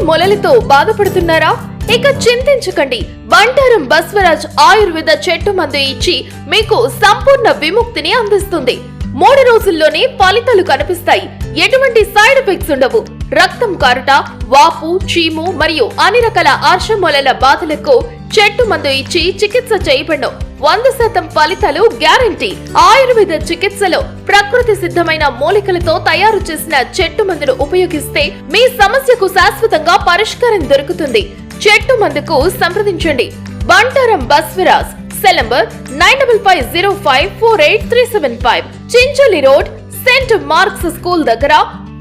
మొలలతో బాధపడుతున్నారా? ఇక చింతించకండి. బంటారం బస్వరాజ్ ఆయుర్వేద చెట్టు మందు ఇచ్చి మీకు సంపూర్ణ విముక్తిని అందిస్తుంది. 3 రోజుల్లోనే ఫలితాలు కనిపిస్తాయి. ఎటువంటి సైడ్ ఎఫెక్ట్స్ ఉండవు. రక్తం కారుట, వాపు, చీము మరియు అన్ని రకాల ఆర్షమొలల బాధలకు చెట్టు మందు ఇచ్చి చికిత్స చేయబడను. 100% ఫలితాలు గ్యారంటీ. ఆయుర్వేద చికిత్సలో ప్రకృతి సిద్ధమైన మూలికలతో తయారు చేసిన చెట్టు మందును ఉపయోగిస్తే మీ సమస్యకు శాశ్వతంగా పరిష్కారం దొరుకుతుంది. చెట్టు మందుకు సంప్రదించండి. Bantaram Baswaraj. Cell number 9505483375. Chincholi road, saint Mark's school దగ్గర,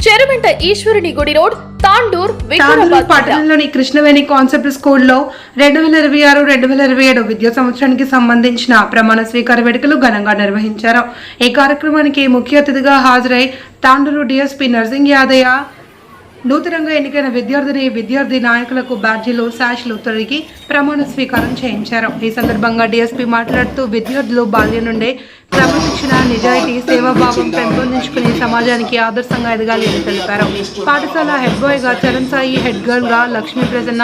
చెరువెంట ఈశ్వరుని గుడి రోడ్, తాండూర్, వికారాబాద్ పట్టణంలోని కృష్ణవేణి కాన్సెప్ట్ స్కూల్లో 2026-2027 విద్యా సంవత్సరానికి సంబంధించిన ప్రమాణ స్వీకార వేడుకలు ఘనంగా నిర్వహించారు. ఈ కార్యక్రమానికి ముఖ్య అతిథిగా హాజరై తాండూరు డిఎస్పీ నర్సింగ్ యాదయ్య నూతనంగా ఎన్నికైన విద్యార్థి నాయకులకు బ్యాడ్జీలు, శాష్లు తొడిగి ప్రమాణ స్వీకారం చేయించారు. ఈ సందర్భంగా డిఎస్పీ మాట్లాడుతూ విద్యార్థులు బాల్యం నుండే క్రమశిక్షణ, నిజాయితీ, సేవాభావం పెంపొందించుకుని సమాజానికి ఆదర్శంగా ఎదగాలి అని తెలిపారు. పాఠశాల హెడ్ బాయ్ గా చరణ్ సాయి, హెడ్ గర్ల్ గా Lakshmi Prasanna,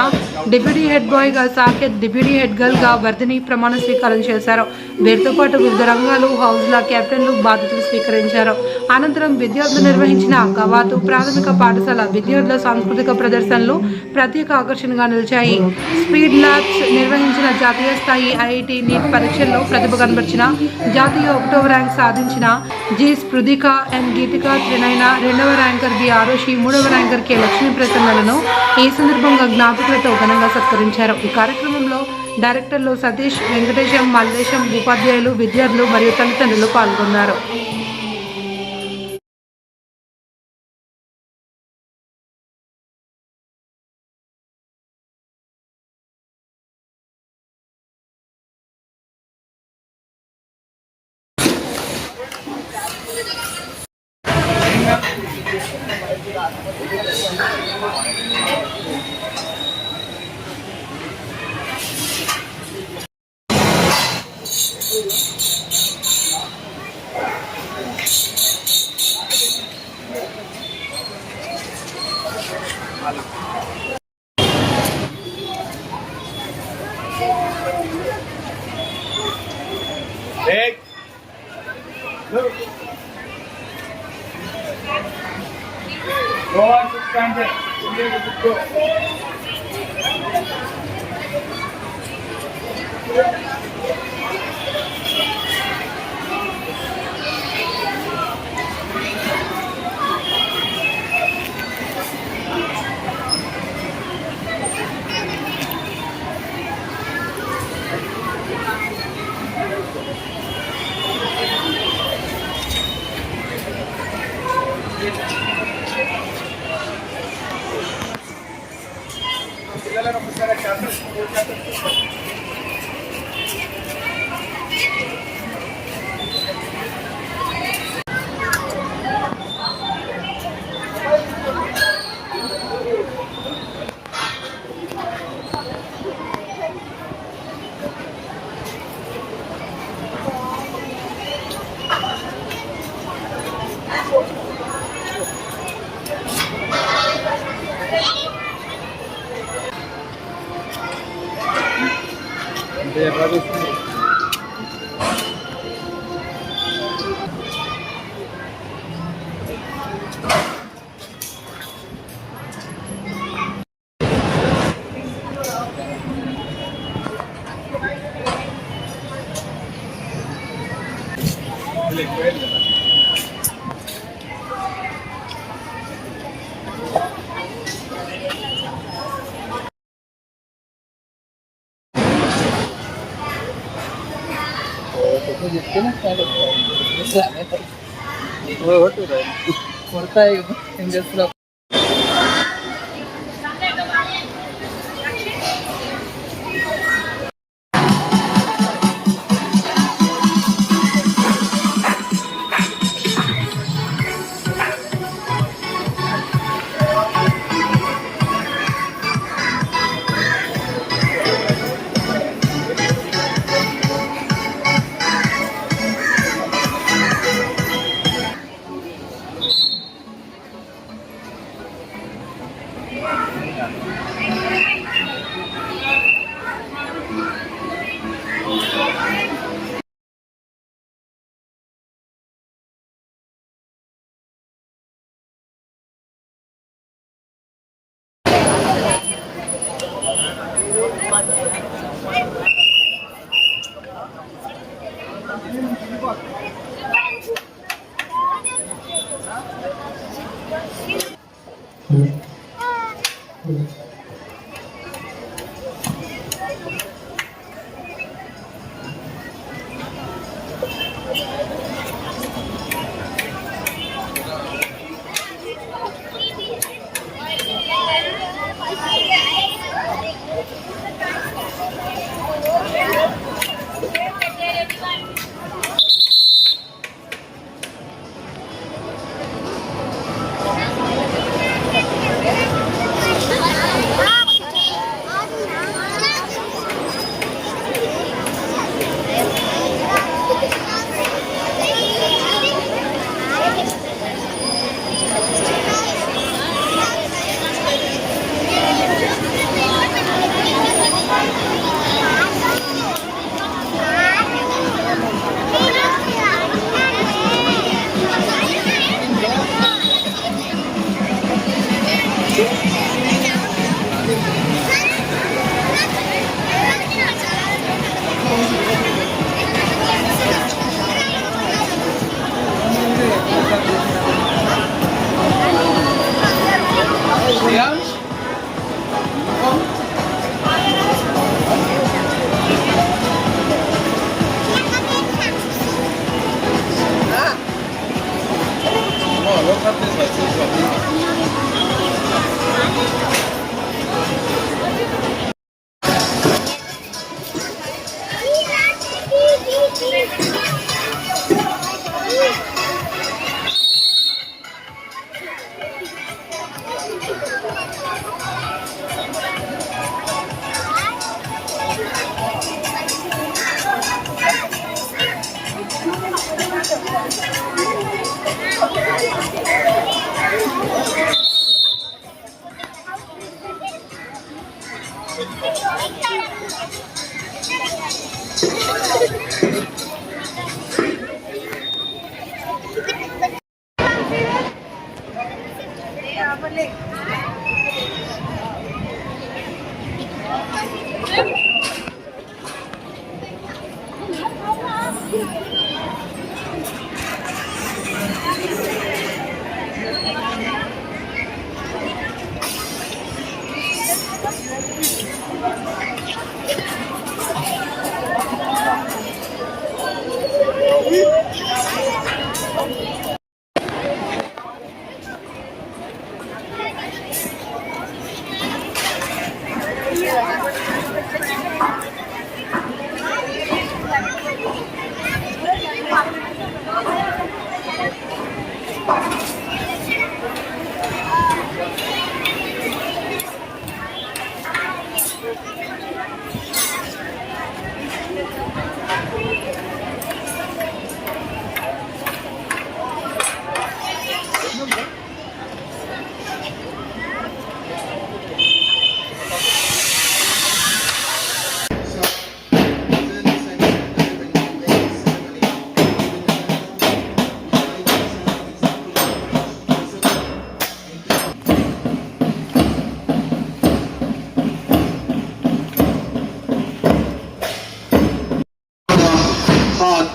deputy head bye గా సాకేత్, డిప్యూటీ హెడ్ గర్ల్ గా వర్ధిని ప్రమాణ స్వీకారం చేశారు. వీరితో పాటు వివిధ రంగాలు హౌస్ల కెప్టెన్లు బాధ్యతలు స్వీకరించారు. అనంతరం విద్యార్థులు నిర్వహించిన కవాతు ప్రాథమిక పాఠశాల విద్యార్థుల సాంస్కృతిక ప్రదర్శనలు ప్రత్యేక ఆకర్షణగా నిలిచాయి. స్పీడ్ ల్యాబ్స్ నిర్వహించిన జాతీయ స్థాయి ఐఐటి నీట్ పరీక్షల్లో ప్రతిభ కనబర్చిన జాతీయ 1వ ర్యాంక్ సాధించిన జి స్పృదిక, ఎన్ గీతిక, త్రినయన, 2వ ర్యాంకర్ బి ఆరుషి, 3వ ర్యాంకర్ కె లక్ష్మీ ప్రసన్నలను ఈ సందర్భంగా జ్ఞాపికలతో ఘనంగా సత్కరించారు. ఈ కార్యక్రమంలో డైరెక్టర్లు సతీష్, వెంకటేశం, మల్లేశం, ఉపాధ్యాయులు, విద్యార్థులు మరియు తల్లిదండ్రులు పాల్గొన్నారు. Go on, stand there. Go.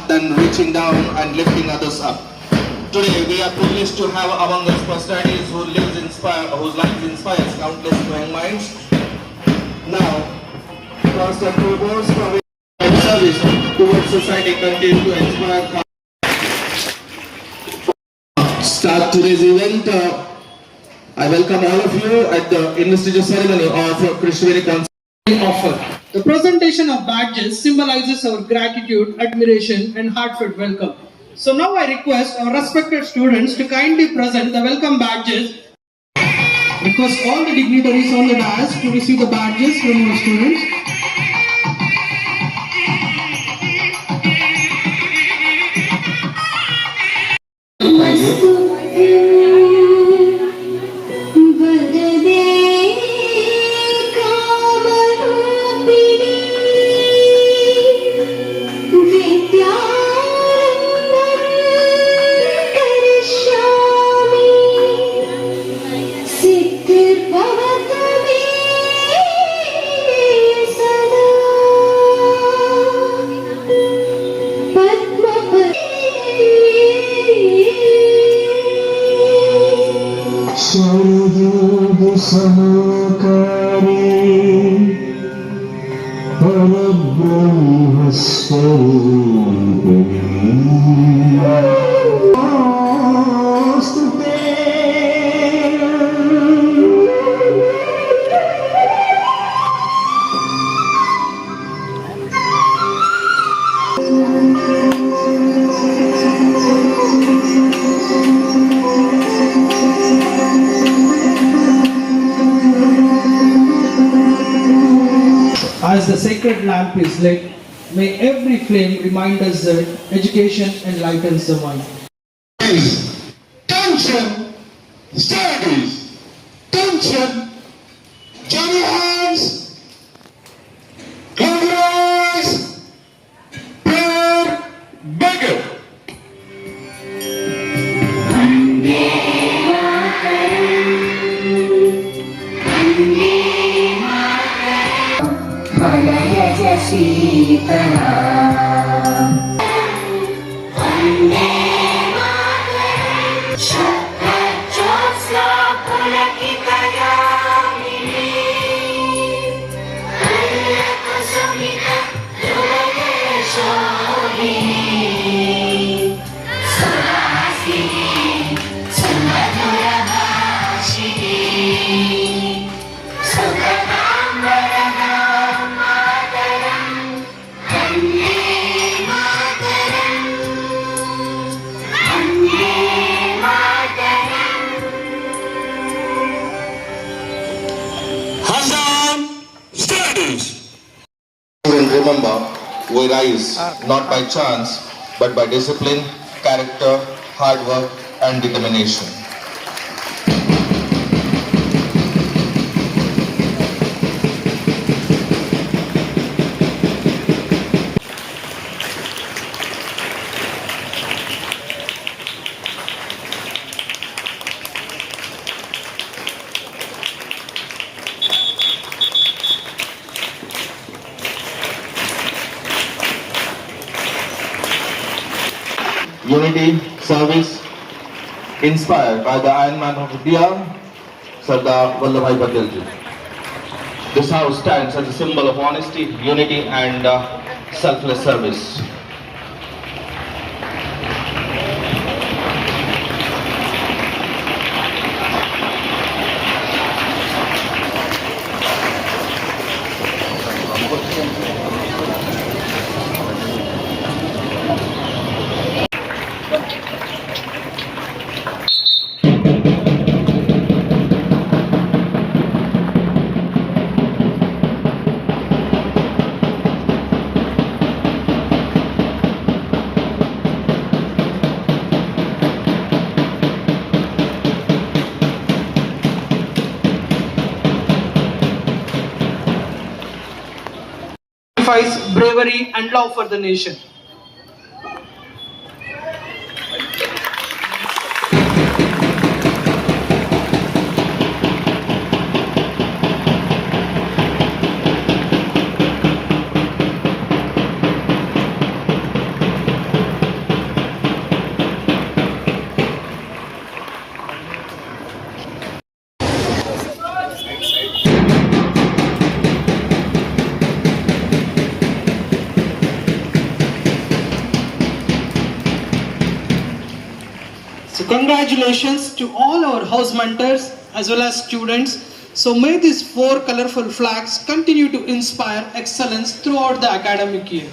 Than reaching down and lifting others up. Today we are privileged to have among us personalities whose lives inspires countless young minds. Now, Pastor Provost from service towards society continue to inspire. Start today's event. I welcome all of you at the investiture ceremony of Krishnaveri Council. Offer. The presentation of badges symbolizes our gratitude, admiration and heartfelt welcome. So now I request our respected students to kindly present the welcome badges. Request all the dignitaries on the dais to receive the badges from our students. As the sacred lamp is lit, may every flame remind us that education enlightens the mind. Attention, studies, attention, join your hands, close your eyes, prayer, beggar. we rise not by chance but by discipline, character, hard work, and determination. Unity, service, inspired by the Iron Man of India, Sardar Vallabhbhai Patel ji. This house stands as a symbol of honesty, unity, and selfless service. Sacrifice, bravery, and love for the nation. So congratulations to all our house mentors as well as students. So may these 4 colorful flags continue to inspire excellence throughout the academic year.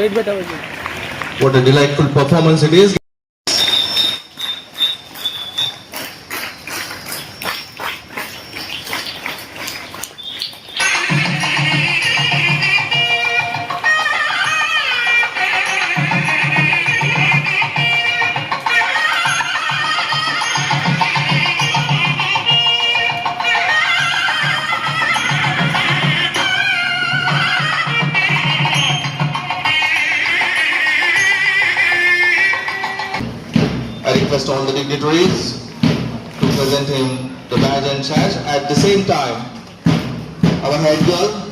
What a delightful performance it is. I request all the dignitaries to present him the badge and sash. At the same time, our head girl,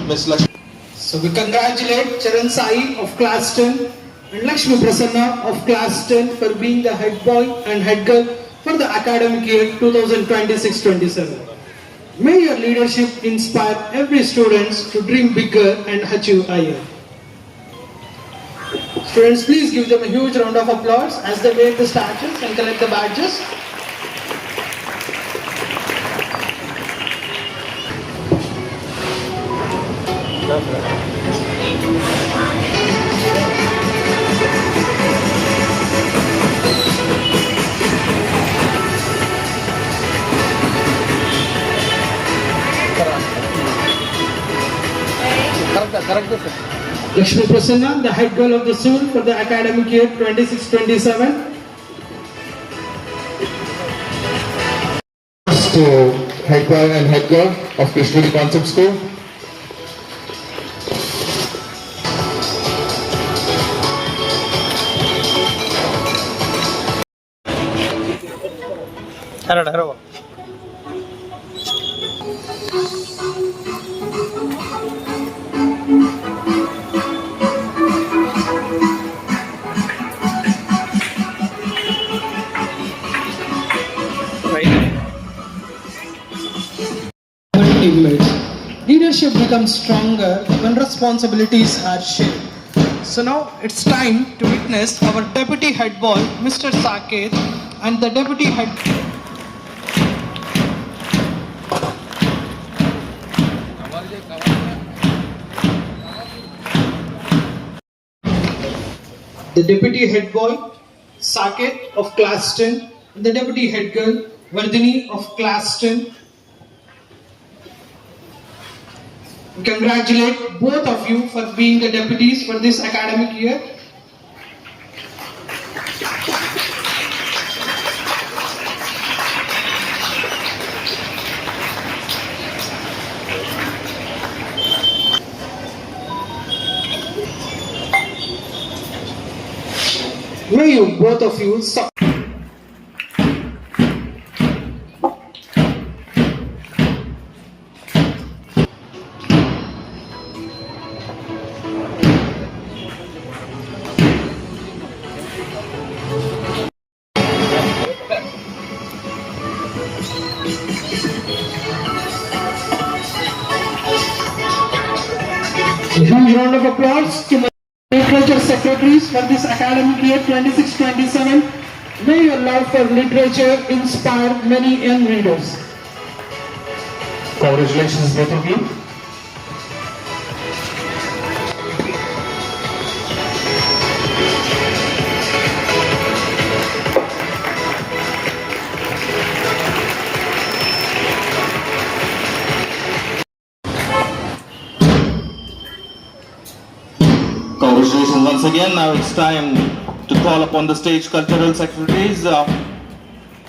Miss Lakshmi. So we congratulate Charan Sai of class 10 and Lakshmi Prasanna of class 10 for being the head boy and head girl for the academic year 2026-27. May your leadership inspire every student to dream bigger and achieve higher. Students, please give them a huge round of applause as they wear the statues and collect the badges. Lakshmi Prasanna, the head girl of the school for the academic year 26-27. To head boy and head girl of Krishnagiri Concept School. Teammates. Leadership becomes stronger when responsibilities are shared. So now it's time to witness our deputy head boy, Mr. Saket, and the deputy head. The deputy head boy, Saket of class 10, and the deputy head girl, Vardhini of class 10. We congratulate both of you for being the deputies for this academic year. May you both of you a huge round of applause to my literature secretaries for this academic year 26-27. May your love for literature inspire many young readers. Congratulations, both of you. Congratulations once again. Now it's time to call upon the stage cultural secretaries.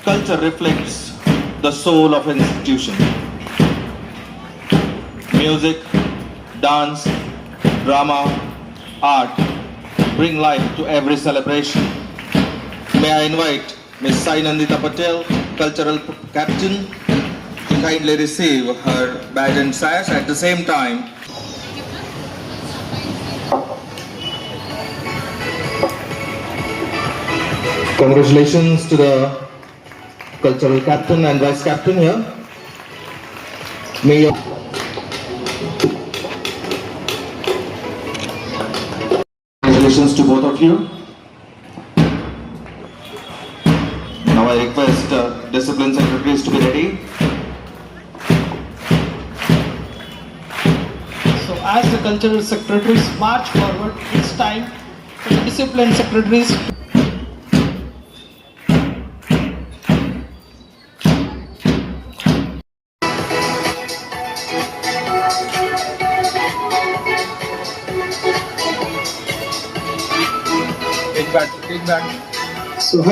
Culture reflects the soul of an institution. Music, dance, drama, art bring life to every celebration. May I invite Ms. Sai Nandita Patel, Cultural Captain, to kindly receive her badge and sash. At the same time, congratulations to the Cultural Captain and Vice Captain here. May your congratulations to both of you. Now I request discipline secretaries to be ready. So as the cultural secretaries march forward, it's time for the discipline secretaries. Take back. So,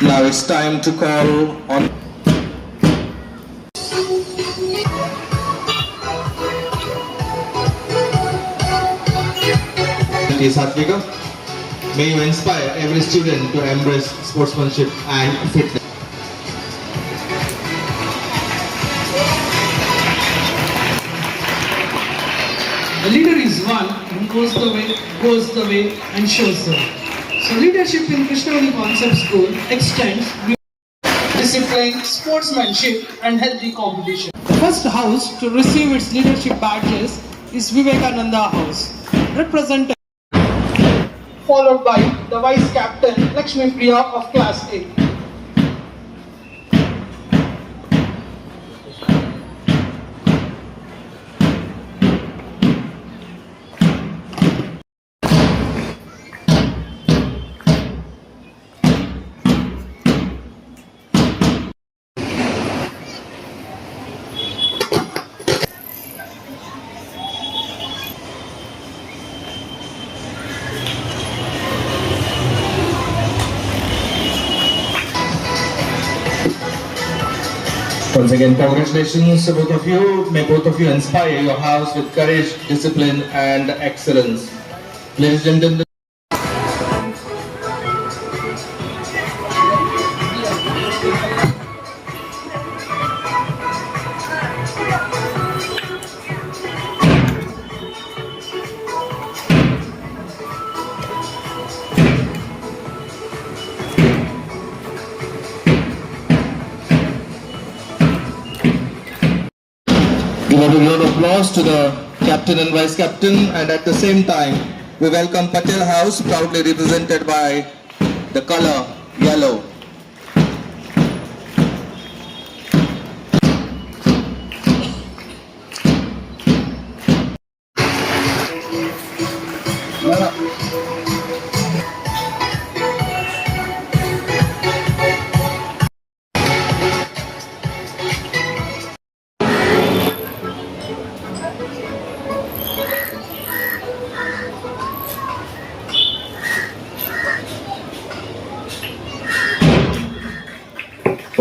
Now it's time to call on Satvika. May you inspire every student to embrace sportsmanship and fitness. a leader is one who goes the way, and shows the way. So, leadership in Krishnavani Concept School extends discipline, sportsmanship, and healthy competition. The first house to receive its leadership badges is Vivekananda House, represented, followed by the Vice Captain Lakshmi Priya of Class 8. Once again, congratulations to both of you. May both of you inspire your house with courage, discipline, and excellence. Ladies and gentlemen. Give a round of applause to the captain and vice captain, and at the same time, we welcome Patel House, proudly represented by the color yellow.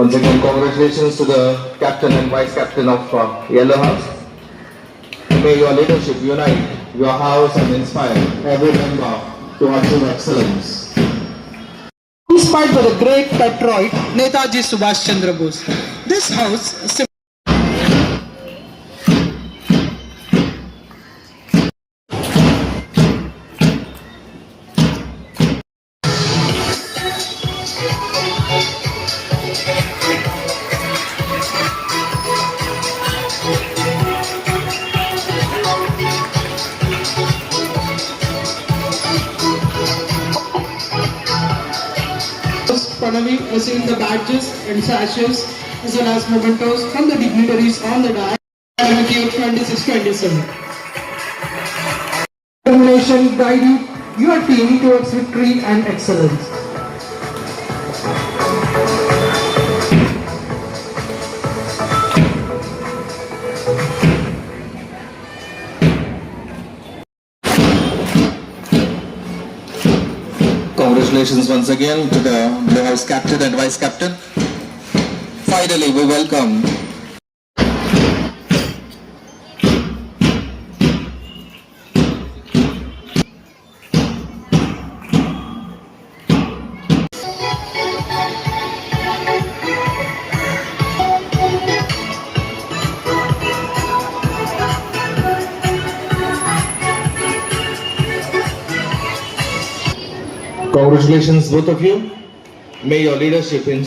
Once again, congratulations to the captain and vice captain of Yellow House. May your leadership unite your house and inspire every member to achieve excellence. Inspired by the great patriot Netaji Subhash Chandra Bose, this house Pranavi receiving the badges and sashes as well as mementos from the dignitaries on the dais. Academic year 26-27. Determination guide your team towards victory and excellence. Congratulations once again to the Blue House captain and vice captain. Finally, we welcome Congratulations both of you. May your leadership in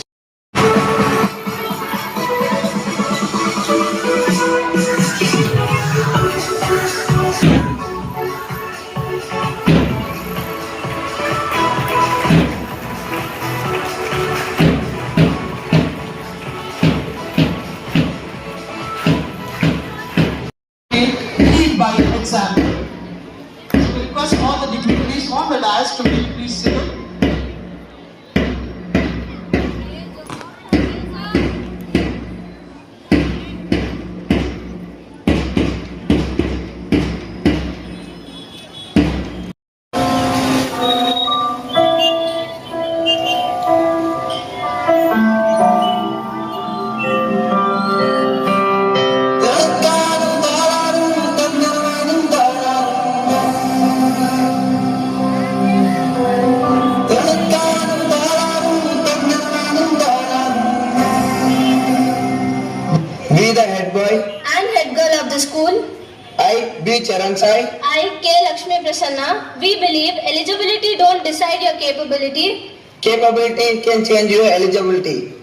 I, B. Charan Sai. I, K. Lakshmi Prasanna. We believe eligibility don't decide your capability. Capability can change your eligibility.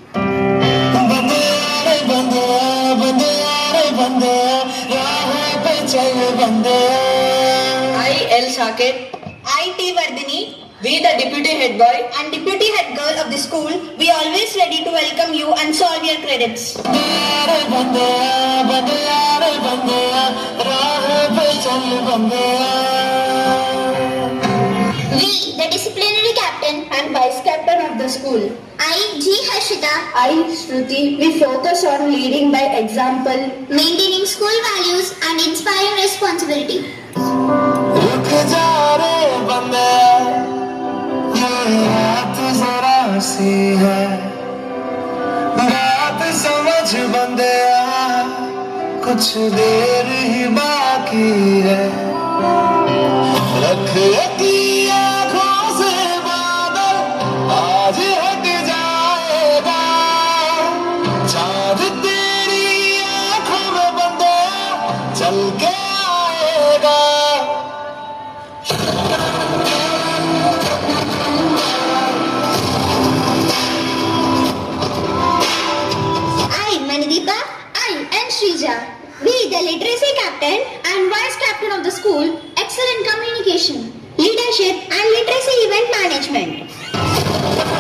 I, L. Saket. I, T. Vardhini. We, the deputy head boy. And deputy head girl of the school, we always ready to welcome you and solve your credits. We, the disciplinary captain And vice captain of the school. I, G. Harshita, I, Shruti, we focus on leading by example. maintaining school values and inspiring responsibility. रुक जा रे बंदे, ये रात जरा सी है, बात समझ बंदे, कुछ देर ही बाकी है, रख अपनी आँखों से बादल, आज हट जाएगा, चाँद तेरी आँखों में बंदे, चल के आएगा. I, Manideepa, I, and Shrija. We, the literacy captain and vice captain of the school, excellent communication, leadership and literacy event management.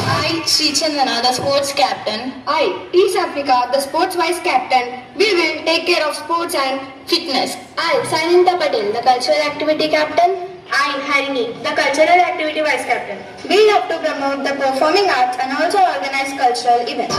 I, Sri Chandana, the sports captain. I, T. Safika, the sports vice captain. We will take care of sports and fitness. I, Sainanta Patel, the cultural activity captain. I, Harini, the cultural activity vice captain. We have to promote the performing arts and also organize cultural events.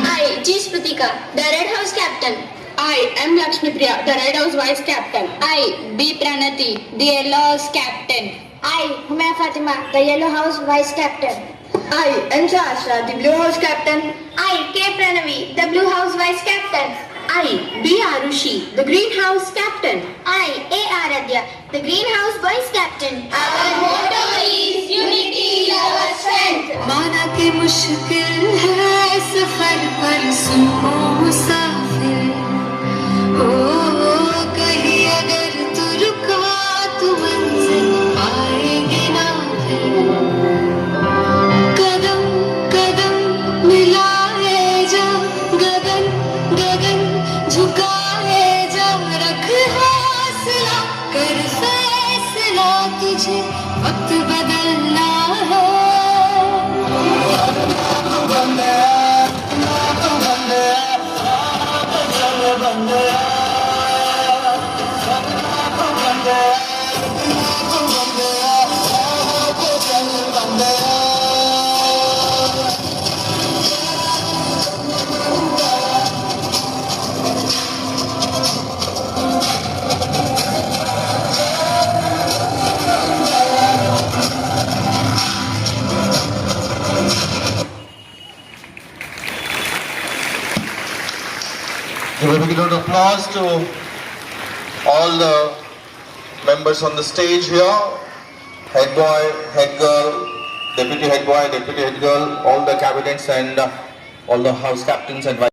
I, G. Spritika, the Red House captain. I, M. Lakshmi Priya, the Red House vice captain. I, B. Pranati, the Yellow House captain. I, Humaya Fatima, the Yellow House vice captain. I, N. Sahasra, the Blue House captain. I, K. Pranavi, the Blue House vice captain. I, B. Arushi, the Green House captain. I, A. Aradhya, the Green House vice captain. Our motto is unity, love and strength. माना कि मुश्किल है सफर पर सुनो मुसाफिर ओ कहीं अगर तू रुका तो मंजिल पाएगी ना फिर कदम कदम मिलाए जा गगन गगन झुकाए जा रख हौसला कर फैसला तुझे वक्त बदलना है Give a big round of applause to all the members on the stage here. Head boy, head girl, deputy head boy, deputy head girl, all the cabinets and all the house captains and vice.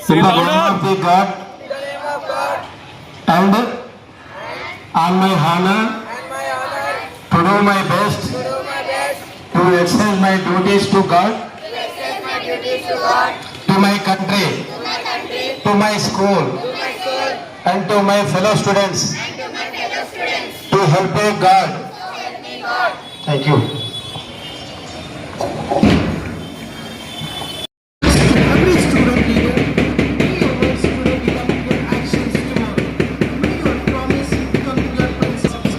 Say in the louder. name of the God and on my honor to do my best to exercise my duties to God, to my country, to my school, and to my fellow students, to help me God. Thank you. Every student leader, may your words today become your actions tomorrow. May your promise become your principles.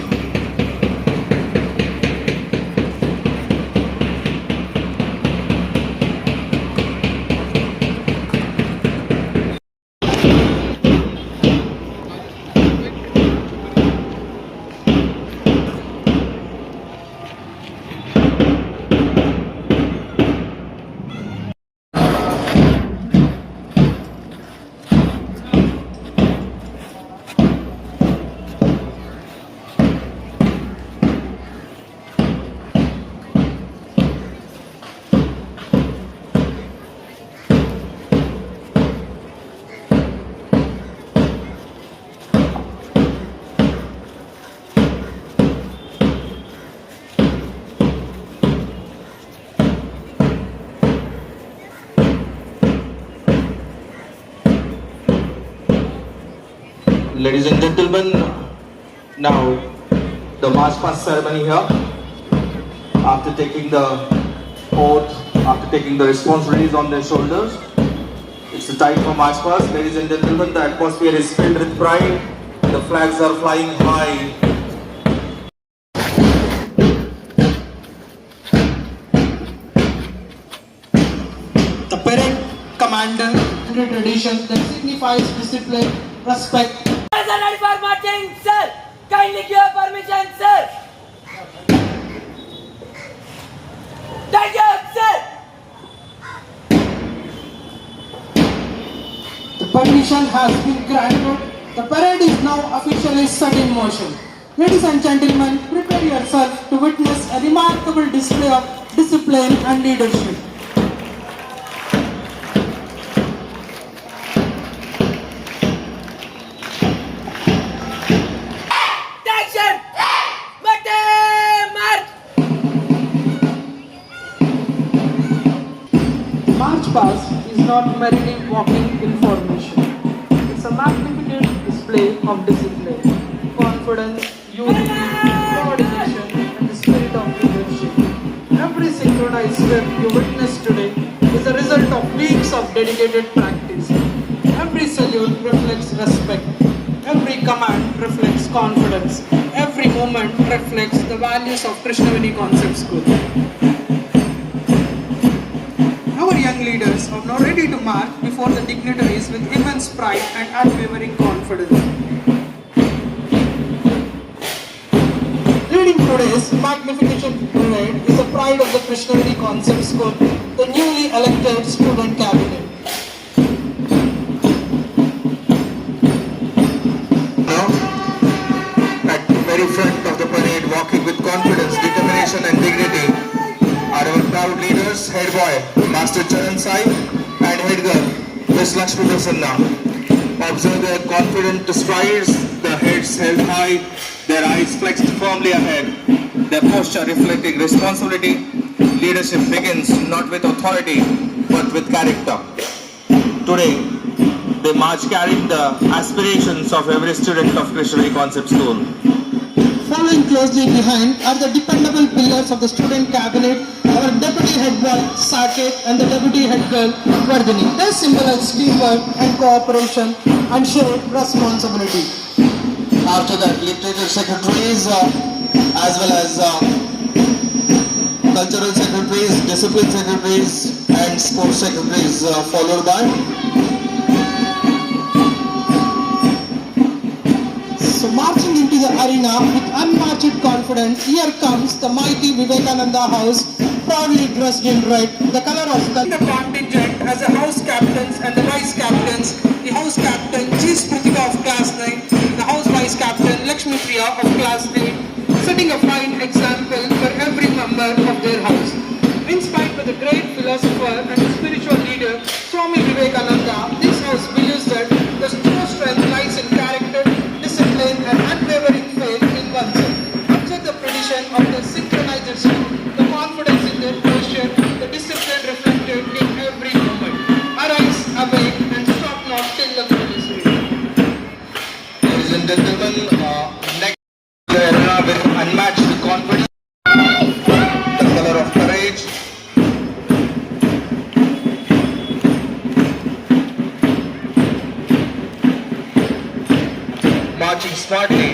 Ladies and gentlemen, now the march past ceremony here. After taking the oath, after taking the responsibilities on their shoulders, it's the time for march past. Ladies and gentlemen, the atmosphere is filled with pride. The flags are flying high. The parade commander and a tradition that signifies discipline, respect. For marching, sir. Kindly give permission, sir. Thank you, sir. The permission has been granted. The parade is now officially set in motion. Ladies and gentlemen, prepare yourself to witness a remarkable display of discipline and leadership. Action! March! March past is not merely walking in formation. It's a magnificent display of discipline, confidence, unity, coordination, and the spirit of leadership. Every synchronized step you witness today is a result of weeks of dedicated practice. Every salute reflects respect. Every command reflects confidence. Every moment reflects the values of Krishnaveni Concept School. Our young leaders are now ready to march before the dignitaries with immense pride and unwavering confidence. Leading today's magnificent parade is the pride of the Krishnaveni Concept School, the newly elected student cabinet. Now, at the very front of the parade, walking with confidence, determination and dignity, are our proud leaders, head boy, Master Charan Sai, and head girl, Miss Lakshmi Prasanna. Observe their confident strides, their heads held high, their eyes flexed firmly ahead, their posture reflecting responsibility. Leadership begins not with authority, but with character. Today, they march carrying the aspirations of every student of Krishnaveni Concept School. Following closely behind are the dependable pillars of the student cabinet, our deputy head boy Saket and the deputy head girl Vardhini. They symbolize teamwork and cooperation and shared responsibility. After that, literature secretaries as well as cultural secretaries, discipline secretaries and sports secretaries followed by. So marching into the arena with unmatched confidence, here comes the mighty Vivekananda House, proudly dressed in red, the color of the contingent as the house captains and the vice captains. The house captain G. Smritika of class 9, the house vice captain Lakshmi Priya of class 8, setting a fine example for every member of their house. Inspired by the great philosopher and spiritual leader Swami Vivekananda, this house gesture, the confidence in their posture, the discipline reflected in every moment. Arise, awake, and stop not till the goal is reached. Ladies and gentlemen, next the arena with unmatched confidence, the color of courage. Marching smartly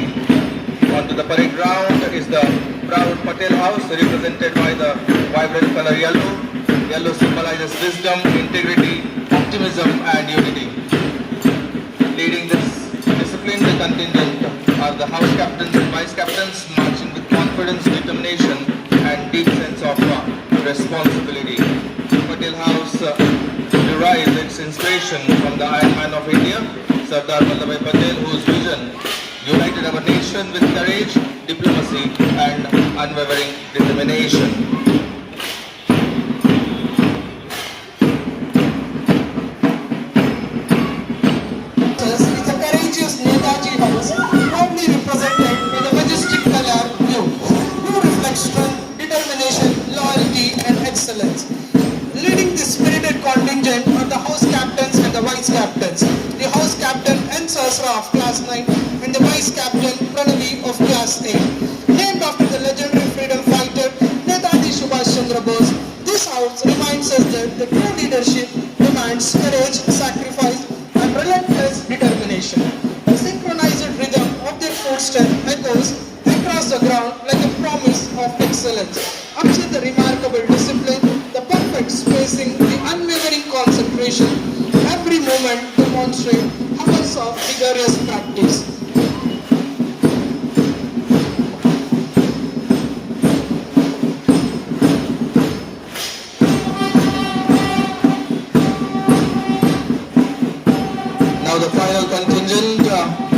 onto the parade ground is the proud Patel House, represented by the vibrant color yellow. Yellow symbolizes wisdom, integrity, optimism, and unity. Leading this disciplined contingent are the house captains and vice captains, marching with confidence, determination, and deep sense of responsibility. Patel House derives its inspiration from the Iron Man of India, Sardar Vallabhbhai Patel, whose vision united our nation with courage, diplomacy, and unwavering determination. It's a courageous Netaji House, proudly represented by the majestic color blue. Blue reflects strength, determination, loyalty, and excellence. Leading this spirited contingent are the house captains and the vice captains. The house captain N. Sahasra of class 9 and the vice captain Pranavi of class 8. Named after the legendary freedom fighter Netaji Subhash Chandra Bose, this house reminds us that the true leadership demands courage, sacrifice, and relentless determination. The synchronized rhythm of their footsteps echoes across the ground like a promise of excellence. Amidst the remarkable discipline, the perfect spacing, the unwavering concentration, every moment demonstrate hours of rigorous practice. Now the final contingent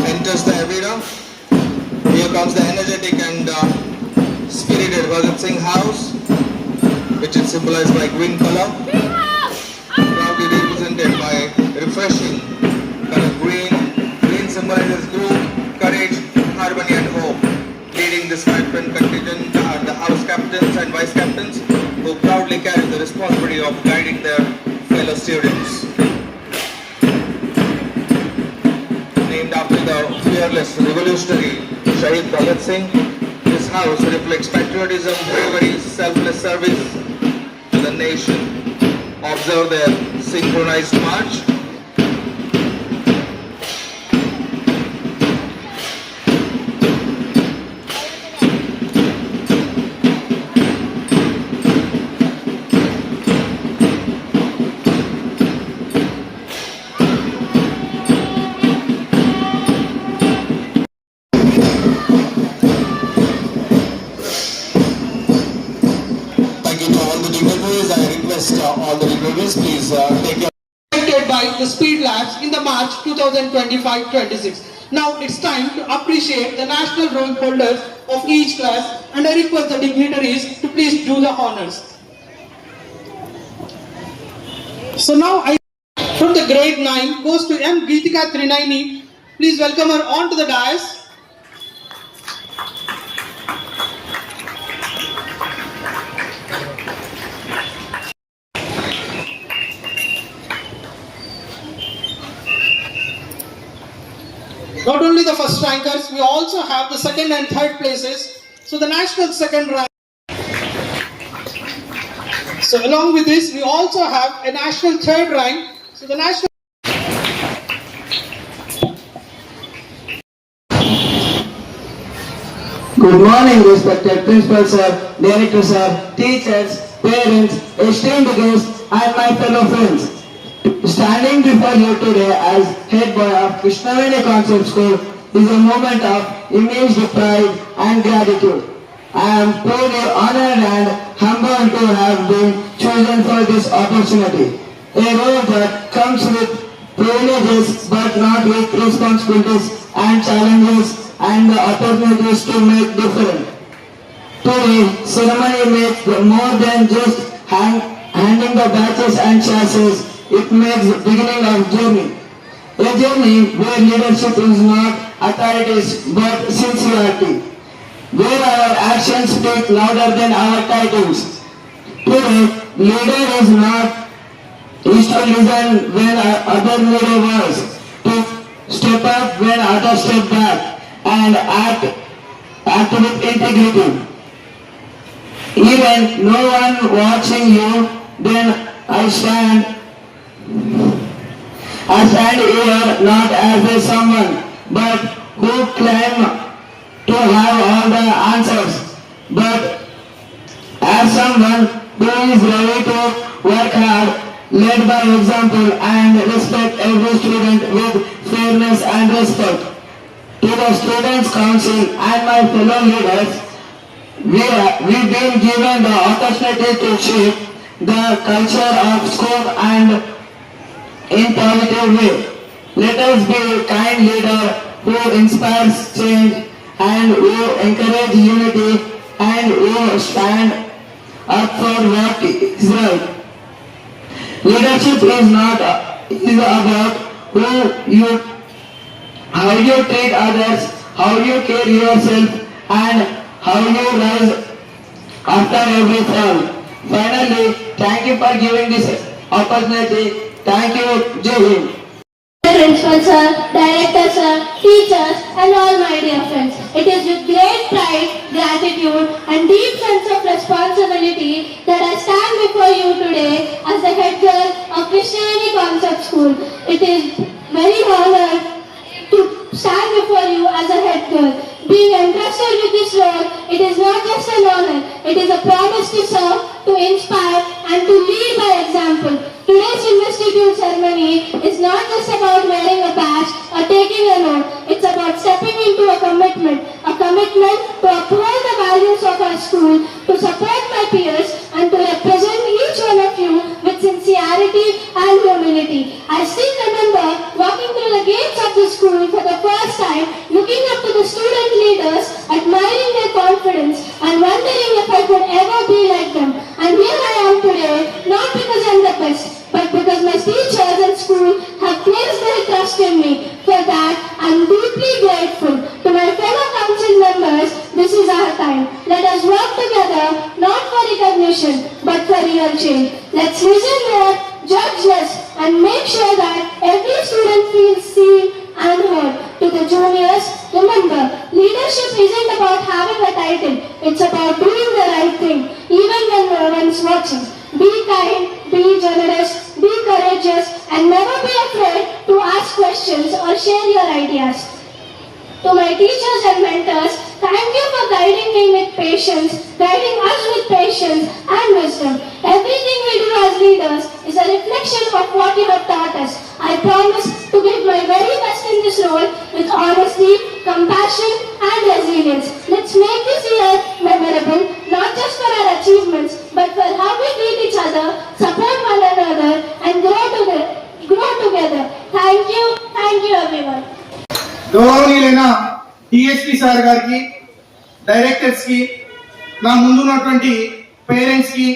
enters the arena. Here comes the energetic and spirited Bhagat Singh House, which is symbolized by green color, proudly represented by refreshing color green. Green symbolizes growth, courage, harmony, and hope. Leading this vibrant contingent are the house captains and vice captains, who proudly carry the responsibility of guiding their fellow students. Named after the fearless revolutionary Shahid Bhagat Singh, this house reflects patriotism, bravery, selfless service to the nation. Observe their synchronized march. All the dignitaries, please take your... By the Speed Labs in the March 2025-26. Now it's time to appreciate the national role holders of each class, and I request the dignitaries to please do the honors. So now from the grade 9 goes to M. Geetika Trinaini. Please welcome her onto the dais. Not only the first rankers, we also have the second and third places. So the national second rank. So along with this, we also have a national third rank. So the national. Good morning, respected principal sir, director sir, teachers, parents, esteemed guests, and my fellow friends. Standing before you today as head boy of Krishnaveni Concept School is a moment of immense pride and gratitude. I am truly honored and humbled to have been chosen for this opportunity. A role that comes with privileges but not with responsibilities and challenges and the opportunities to make difference. Today, ceremony makes more than just handing the badges and chassis. It makes the beginning of journey. A journey where leadership is not authorities but sincerity. where our actions speak louder than our titles. Today, leader is to listen when other leader was, to step up when others step back, and act with integrity. Even no one watching you, then I stand here not as a someone, but who claim to have all the answers, but as someone who is ready to work hard, lead by example, and respect every student with fairness and respect. To the Students' Council and my fellow leaders, we've been given the opportunity to shape the culture of school and in positive way. Let us be a kind leader who inspires change and who encourage unity and who stand up for what is right. Leadership is about how you treat others, how you care yourself, and how you rise after every fall. Finally, thank you for giving this opportunity. Thank you, Jai Hind. Principal sir, director sir, teachers and all my dear friends. It is with great pride, gratitude and deep sense of responsibility that I stand before you today as the head girl of Krishnayani Concept School. It is very honored to stand before you as a head girl. Being entrusted with this role, it is not just an honor, it is a promise to serve, to inspire and to lead by example. Today's investiture ceremony is not just about wearing a badge or taking a note. It's about stepping into a commitment to uphold the values of our school, to support my peers and to represent each one of you with sincerity and humility. I still remember walking through the gates of the school for the first time, looking up to the student leaders, admiring their confidence and wondering if I could ever be like them. And here I am today, not because I'm the best, but because my teachers and school have placed their trust in me. For that, I'm deeply grateful. To my fellow council members, this is our time. Let us work together, not for recognition, but for real change. Let's listen more, judge less, and make sure that every student feels seen and heard. To the juniors, remember, leadership isn't about having a title. It's about doing the right thing, even when no one's watching. Be kind, be generous, be courageous, and never be afraid to ask questions or share your ideas. To my teachers and mentors, thank you for guiding me with patience, guiding us with patience and wisdom. Everything we do as leaders is a reflection of what you have taught us. I promise to give my very best in this role with honesty, compassion, and resilience. Let's make this year memorable, not just for our achievements, but for how we treat each other, support one another, and grow together. Thank you everyone. గౌరవనీయులైన DSP sir గారికి, directors కి, నా ముందున్నటువంటి parents కి,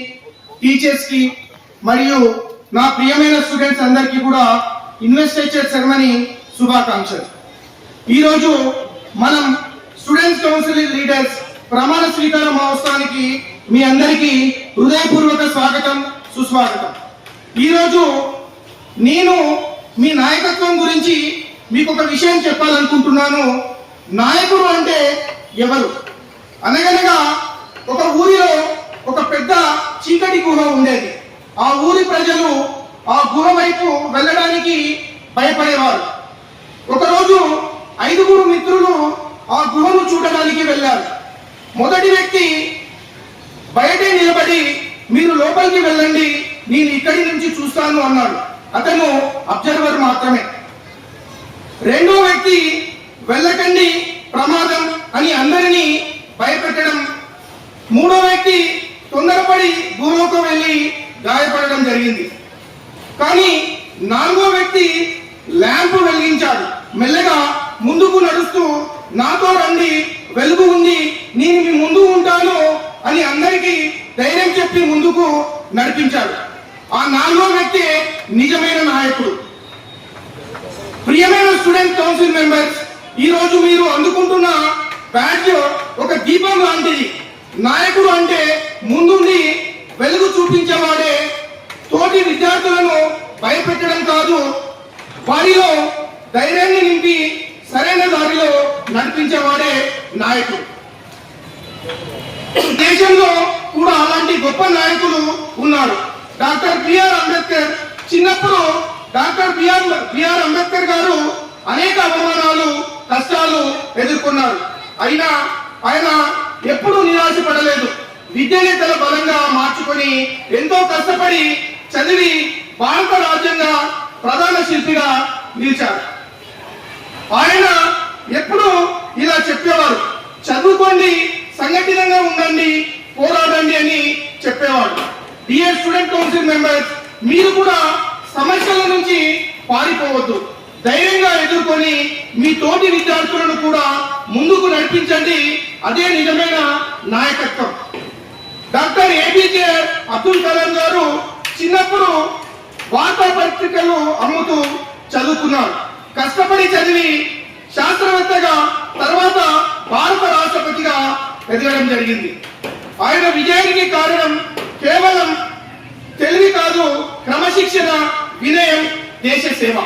teachers కి మరియు నా ప్రియమైన స్టూడెంట్స్ అందరికీ కూడా ఇన్వెస్టిచర్ సెరమనీ శుభాకాంక్షలు. ఈరోజు మనం స్టూడెంట్స్ కౌన్సిల్ లీడర్స్ ప్రమాణ స్వీకార మహోత్సవానికి మీ అందరికీ హృదయపూర్వక స్వాగతం, సుస్వాగతం. ఈరోజు నేను మీ నాయకత్వం గురించి మీకు ఒక విషయం చెప్పాలనుకుంటున్నాను. నాయకుడు అంటే ఎవరు? అనగనగా ఒక ఊరిలో ఒక పెద్ద చీకటి గుహ ఉండేది. ఆ ఊరి ప్రజలు ఆ గుహ వైపు వెళ్ళడానికి భయపడేవారు. ఒకరోజు 5 మిత్రులు ఆ గుహను చూడడానికి వెళ్ళారు. మొదటి వ్యక్తి బయటే నిలబడి, మీరు లోపలికి వెళ్ళండి, నేను ఇక్కడి నుంచి చూస్తాను అన్నాడు. అతను అబ్జర్వర్ మాత్రమే. రెండో వ్యక్తి వెళ్ళకండి, ప్రమాదం అని అందరినీ భయపెట్టడం. మూడో వ్యక్తి తొందరపడి గుహకు వెళ్ళి గాయపడడం జరిగింది. కానీ 4వ వ్యక్తి ల్యాంప్ వెలిగించాడు. మెల్లగా ముందుకు నడుస్తూ, నాతో రండి, వెలుగు ఉంది, నేను మీ ముందు ఉంటాను అని అందరికీ ధైర్యం చెప్పి ముందుకు నడిపించాడు. ఆ 4వ వ్యక్తి నిజమైన నాయకుడు. ప్రియమైన స్టూడెంట్ కౌన్సిల్ మెంబర్స్, ఈ రోజు మీరు అందుకుంటున్న బ్యాడ్జ్ ఒక దీపం లాంటిది. నాయకుడు అంటే ముందుండి వెలుగు చూపించేవాడే, తోటి విద్యార్థులను భయపెట్టడం కాదు, వారిలో ధైర్యాన్ని నింపి సరైన దారిలో నడిపించేవాడే నాయకుడు. దేశంలో కూడా అలాంటి గొప్ప నాయకులు ఉన్నారు. డాక్టర్ బిఆర్ అంబేద్కర్ చిన్నప్పుడు డాక్టర్ బిఆర్ అంబేద్కర్ గారు అనేక అవమానాలు, కష్టాలు ఎదుర్కొన్నారు. అయినా ఆయన ఎప్పుడూ నిరాశపడలేదు. విద్యనే తన బలంగా మార్చుకొని ఎంతో కష్టపడి చదివి భారత రాజ్యాంగ ప్రధాన శిల్పిగా నిలిచారు. ఆయన ఎప్పుడు ఇలా చెప్పేవారు, చదువుకోండి, సంఘటితంగా ఉండండి, పోరాడండి అని చెప్పేవాడు. డియర్ స్టూడెంట్ కౌన్సిల్ మెంబర్స్, మీరు కూడా సమస్యల నుంచి పారిపోవద్దు, ధైర్యంగా ఎదుర్కొని మీ తోటి విద్యార్థులను కూడా ముందుకు నడిపించండి. అదే నిజమైన నాయకత్వం. డాక్టర్ ఏపీజే అబ్దుల్ కలాం గారు చిన్నప్పుడు వార్తాపత్రికలు అమ్ముతూ చదువుకున్నారు. కష్టపడి చదివి శాస్త్రవేత్తగా, తర్వాత భారత రాష్ట్రపతిగా ఎదగడం జరిగింది. ఆయన విజయానికి కారణం కేవలం తెలివి కాదు, క్రమశిక్షణ, వినయం, దేశ సేవ.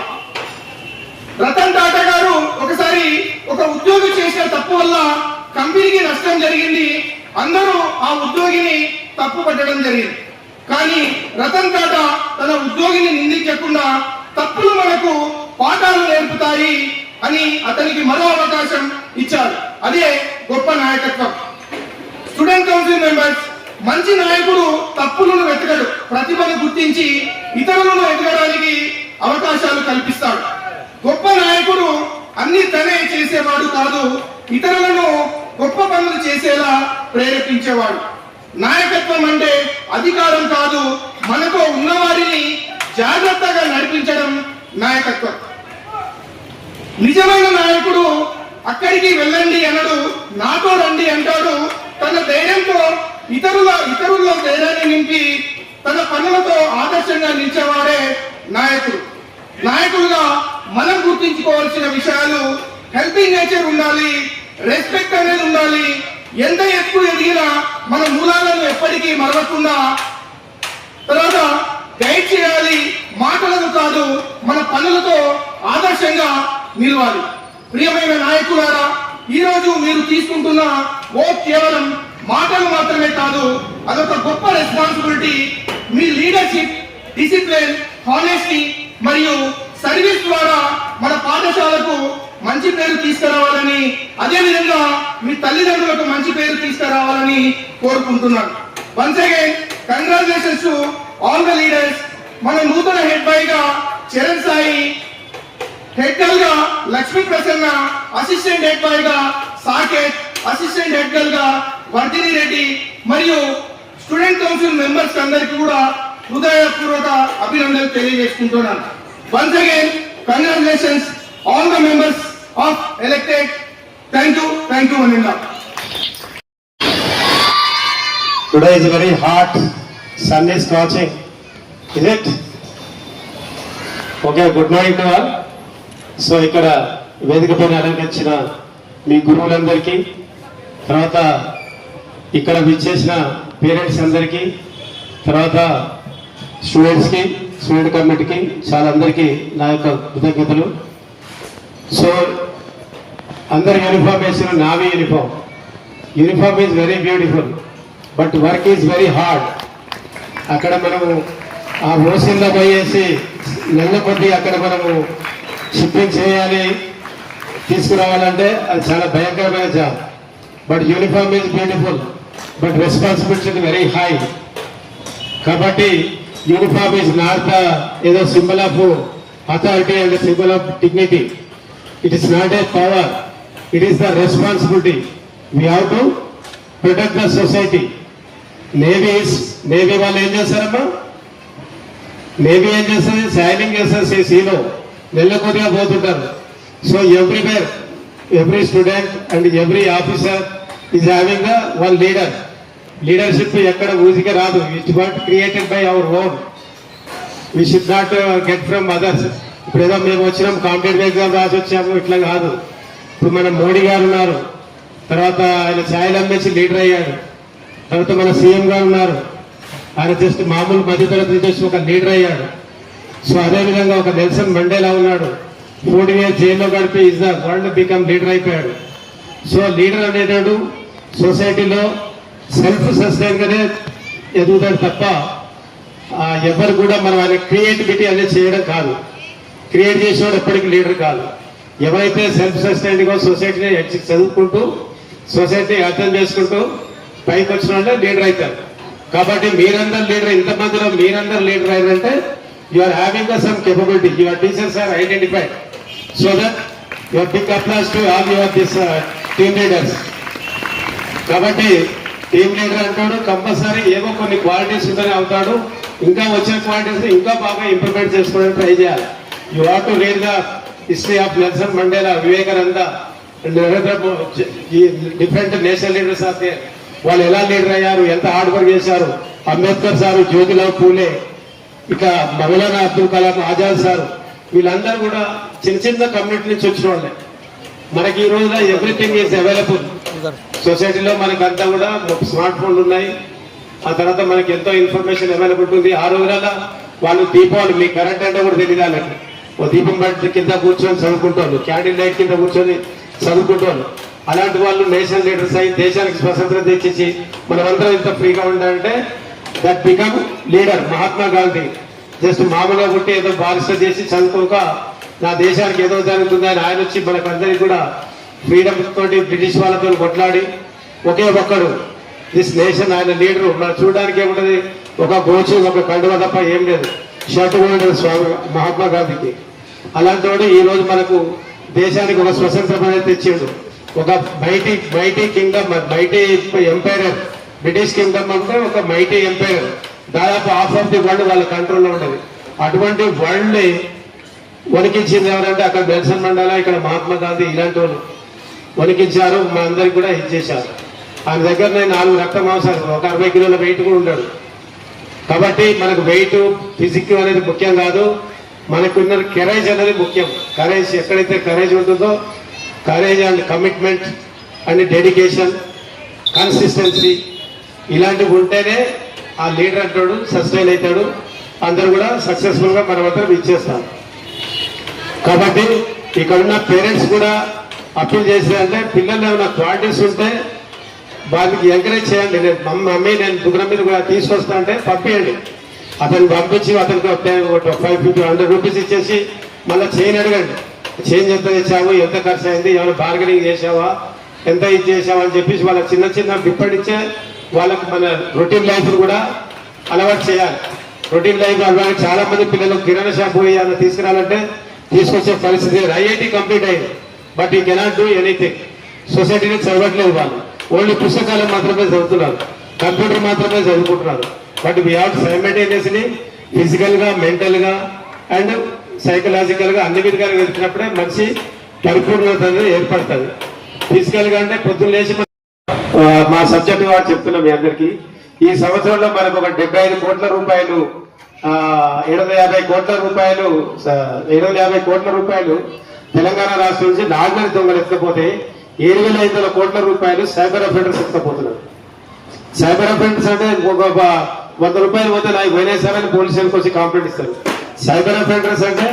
రతన్ టాటా గారు ఒకసారి ఒక ఉద్యోగి చేసిన తప్పు వల్ల కంపెనీకి నష్టం జరిగింది. అందరూ ఆ ఉద్యోగిని తప్పు పట్టడం జరిగింది. కానీ రతన్ టాటా తన ఉద్యోగిని నిందించకుండా తప్పులు మనకు పాఠాలు నేర్పుతాయి అని అతనికి మరో అవకాశం ఇచ్చారు. అదే గొప్ప నాయకత్వం. స్టూడెంట్ కౌన్సిల్ మెంబర్స్, మంచి నాయకుడు తప్పులను వెతకడు, ప్రతిభను గుర్తించి ఇతరులను ఎదగడానికి అవకాశాలు కల్పిస్తాడు. గొప్ప నాయకుడు అన్ని తనే చేసేవాడు కాదు, ఇతరులను గొప్ప పనులు చేసేలా ప్రేరేపించేవాడు. నాయకత్వం అంటే అధికారం కాదు, మనతో ఉన్నవారిని జాగ్రత్తగా నడిపించడం నాయకత్వం. నిజమైన నాయకుడు అక్కడికి వెళ్ళండి అనడు, నాతో రండి అంటాడు. తన ధైర్యంతో ఇతరుల ధైర్యాన్ని నింపి తన పనులతో ఆదర్శంగా నిలిచేవాడే నాయకుడు. నాయకులుగా మనం గుర్తించుకోవాల్సిన విషయాలు హెల్పింగ్ నేచర్ ఉండాలి, రెస్పెక్ట్ అనేది ఉండాలి. ఎంత ఎక్కువ ఎదిగినా మన మూలాలను ఎప్పటికీ మరవకుండా, తర్వాత గైడ్ చేయాలి, మాటలను కాదు మన పనులతో ఆదర్శంగా నిలవాలి. ప్రియమైన నాయకులారా, ఈ రోజు మీరు తీసుకుంటున్న ఓట్ కేవలం మాటలు మాత్రమే కాదు, అదొక గొప్ప రెస్పాన్సిబిలిటీ. మీ లీడర్షిప్, డిసిప్లిన్, హానెస్టీ మరియు సర్వీస్ ద్వారా మన పాఠశాలకు మంచి పేరు తీసుకురావాలని, అదే విధంగా మీ తల్లిదండ్రులకు మంచి పేరు తీసుకురావాలని కోరుకుంటున్నాను. Once again congratulations to all the leaders. మన నూతన హెడ్ బాయ్ గా చరణ్ సాయి, హెడ్ గర్ల్ గా Lakshmi Prasanna, assistant head bye గా సాకేత్, అసిస్టెంట్ హెడ్ గర్ల్ గా వర్ధిని రెడ్డి మరియు స్టూడెంట్ కౌన్సిల్ మెంబర్స్ అందరికీ కూడా హృదయపూర్వక అభినందనలు తెలియజేసుకుంటున్నాను. Once again congratulations all the members of elected. Thank you Ananda. Today is very hot, sun is scorching, is it? Okay, good morning to all. So ఇక్కడ వేదిక పైన అలంకరించిన మీ గురువులందరికీ, తర్వాత ఇక్కడ విచ్చేసిన పేరెంట్స్ అందరికీ, తర్వాత స్టూడెంట్స్కి, స్టూడెంట్ కమిటీకి, చాలా అందరికీ నా యొక్క కృతజ్ఞతలు. సో అందరు యూనిఫామ్ వేసిన navy uniform. Uniform is very beautiful, but work is very hard. అక్కడ మనము ఆ ఓసిల్లో పోయేసి నెల కొద్దీ అక్కడ మనము షిప్పింగ్ చేయాలి, తీసుకురావాలంటే అది చాలా భయంకరమైన job. But uniform is beautiful, but responsibility very high. కాబట్టి యూనిఫామ్ ఈజ్ నాట్ ద ఏదో symbol of authority and symbol of dignity. It is not a power, it is the responsibility. We have to protect the society. Navy వాళ్ళు ఏం చేస్తారమ్మా? Navy ఏం చేస్తుంది? Signing చేస్తారు, సీలో నెల కొద్దిగా పోతుంటారు. So every student and every officer is having one leader. Leadership ఎక్కడ ఊజిగా రాదు. It what created by our own. We should not get from others. ఇప్పుడు ఏదో మేము వచ్చినాం, కాంపిటేటివ్ ఎగ్జామ్ రాసి వచ్చాము, ఇట్లా కాదు. ఇప్పుడు మన మోడీ గారు ఉన్నారు, తర్వాత ఆయన ఛాయలు అమ్మేసి లీడర్ అయ్యాడు. తర్వాత మన సీఎం గారు ఉన్నారు, ఆయన జస్ట్ మామూలు మధ్యతరగతి నుంచి వచ్చి ఒక లీడర్ అయ్యాడు. సో అదేవిధంగా ఒక నెల్సన్ మండేలా ఉన్నాడు, 14 years జైల్లో గడిపి is the world become leader అయిపోయాడు. సో లీడర్ అనేటాడు సొసైటీలో సెల్ఫ్ సస్టైన్గానే ఎదుగుతాడు తప్ప ఎవరు కూడా మనం ఆయన క్రియేటివిటీ అనేది చేయడం కాదు. క్రియేట్ చేసేవాడు ఎప్పటికీ లీడర్ కాదు. ఎవరైతే సెల్ఫ్ సస్టైన్గా సొసైటీని చదువుకుంటూ సొసైటీని అర్థం చేసుకుంటూ పైకి వచ్చిన వాళ్ళే లీడర్ అవుతారు. కాబట్టి మీరందరూ లీడర్, ఇంతమందిలో మీరందరూ లీడర్ అయ్యారంటే you are having some capability, your teachers are identified. So that your big applause to all your this team leaders. కాబట్టి టీమ్ లీడర్ అంటాడు కంపల్సరీ ఏవో కొన్ని క్వాలిటీస్ ఉందని అవుతాడు. ఇంకా వచ్చే క్వాలిటీస్ ఇంకా బాగా ఇంప్లిమెంట్ చేసుకోవడానికి ట్రై చేయాలి. You have to read the history of Nelson Mandela, Vivekananda, different national leaders of they. వాళ్ళు ఎలా లీడర్ అయ్యారు, ఎంత హార్డ్ వర్క్ చేశారు. అంబేద్కర్ సారు, జ్యోతిరావు పూలే, ఇక మౌలానా అబ్దుల్ కలాం ఆజాద్ సారు, వీళ్ళందరూ కూడా చిన్న చిన్న కమ్యూనిటీ నుంచి వచ్చిన వాళ్ళే. మనకి ఈ రోజున ఎవ్రీథింగ్ ఈజ్ అవైలబుల్ సొసైటీలో. మనకి అంతా కూడా స్మార్ట్ ఫోన్లు ఉన్నాయి. ఆ తర్వాత మనకి ఎంతో ఇన్ఫర్మేషన్ అవైలబుల్ ఉంది. ఆ రోజులలో వాళ్ళు దీపావళి, మీకు కరెంట్ అంటే కూడా తెలియదు వాళ్ళకి. ఓ దీపం బయట కింద కూర్చొని చదువుకుంటారు, క్యాండిల్ లైట్ కింద కూర్చొని చదువుకుంటారు. అలాంటి వాళ్ళు నేషనల్ లీడర్స్ అయ్యి దేశానికి స్వతంత్రం తెచ్చేసి మనమందరం ఇంత ఫ్రీగా ఉండాలంటే that become leader. Mahatma Gandhi just మామూలుగా పుట్టి ఏదో బారిస్టర్ చేసి చదువుకోక నా దేశానికి ఏదో జరుగుతుంది అని ఆయన వచ్చి మనకందరికీ కూడా ఫ్రీడమ్ తోటి బ్రిటిష్ వాళ్ళతో కొట్లాడి ఒకే ఒక్కడు దిస్ నేషన్, ఆయన లీడరు. మనం చూడడానికి ఏముంటుంది, ఒక గోచు ఒక కండువ తప్ప ఏం లేదు. షర్ట్ కూడా స్వామి మహాత్మా గాంధీకి. అలాంటి వాడు ఈ రోజు మనకు దేశానికి ఒక స్వతంత్రం అనేది తెచ్చిండు. ఒక mighty Kingdom, mighty emperor. British Kingdom అంటే ఒక మైటీ ఎంపైరర్, దాదాపు హాఫ్ ఆఫ్ ది వరల్డ్ వాళ్ళ కంట్రోల్లో ఉండేది. అటువంటి వరల్డ్ ని వణికించింది ఎవరంటే అక్కడ నెల్సన్ మండేలా, ఇక్కడ మహాత్మా గాంధీ, ఇలాంటి వాళ్ళు వణికించారు. మా అందరికి కూడా ఇచ్చేశారు. ఆయన దగ్గర 4 రక్త మాంసాలు, ఒక 60 కిలోల వెయిట్ కూడా ఉన్నాడు. కాబట్టి మనకు వెయిట్ ఫిజిక్ అనేది ముఖ్యం కాదు, మనకున్న కరేజ్ అనేది ముఖ్యం. కరేజ్ ఎక్కడైతే కరేజ్ ఉంటుందో, courage and commitment and dedication, consistency ఇలాంటివి ఉంటేనే ఆ లీడర్ అంటాడు సస్టైన్ అవుతాడు. అందరూ కూడా సక్సెస్ఫుల్గా మనమందరం ఇచ్చేస్తాం. కాబట్టి ఇక్కడున్న పేరెంట్స్ కూడా అప్పీల్ చేసేదంటే పిల్లలు ఏమైనా క్వాలిటీస్ ఉంటే వాళ్ళకి ఎంకరేజ్ చేయండి. మమ్మీ నేను దుకాణం మీద కూడా తీసుకొస్తా అంటే పంపించండి. అతను పంపించి అతనికి 550-100 రూపీస్ ఇచ్చేసి మళ్ళీ చైన్ అడగండి. చైన్ ఎంత తెచ్చావు, ఎంత ఖర్చు అయింది, ఏమైనా బార్గెనింగ్ చేసావా, ఎంత ఇది చేసావా అని చెప్పేసి వాళ్ళ చిన్న చిన్న బిప్పడిచ్చే వాళ్ళకి మన రొటీన్ లైఫ్ కూడా అలవాటు చేయాలి. రొటీన్ లైఫ్ అలవాటు చాలా మంది పిల్లలు కిరాణా షాప్ పోయి అలా తీసుకురావాలంటే తీసుకొచ్చే పరిస్థితి. ఐఐటి కంప్లీట్ అయింది, బట్ ఈ కెనాట్ డూ ఎనీథింగ్. సొసైటీని చదవట్లేదు వాళ్ళు, ఓన్లీ పుస్తకాలు మాత్రమే చదువుతున్నారు, కంప్యూటర్ మాత్రమే చదువుకుంటున్నారు. బట్ వీ హ్యావ్ సైమల్టేనియస్లీ ఫిజికల్గా, మెంటల్గా అండ్ సైకలాజికల్గా అన్ని విధాలుగా వెళ్తున్నప్పుడే మంచి పరిపూర్ణత అనేది ఏర్పడుతుంది. ఫిజికల్గా అంటే పొద్దున్న లేచి మా సబ్జెక్ట్ వాడు చెప్తున్నాం మీ అందరికీ. ఈ సంవత్సరంలో మనకు ఒక 75 కోట్ల రూపాయలు 750 కోట్ల రూపాయలు తెలంగాణ రాష్ట్రం నుంచి నాలుగు దొంగలు ఎత్తకపోతే 7,500 కోట్ల రూపాయలు సైబర్ అఫెండర్స్ ఎత్తకపోతున్నారు. సైబర్ అఫెండర్స్ అంటే ఒక 100 రూపాయలు పోతే నాకు పోయినాసారని పోలీసులకు వచ్చి కంప్లైంట్ ఇస్తారు. సైబర్ అఫెండర్స్ అంటే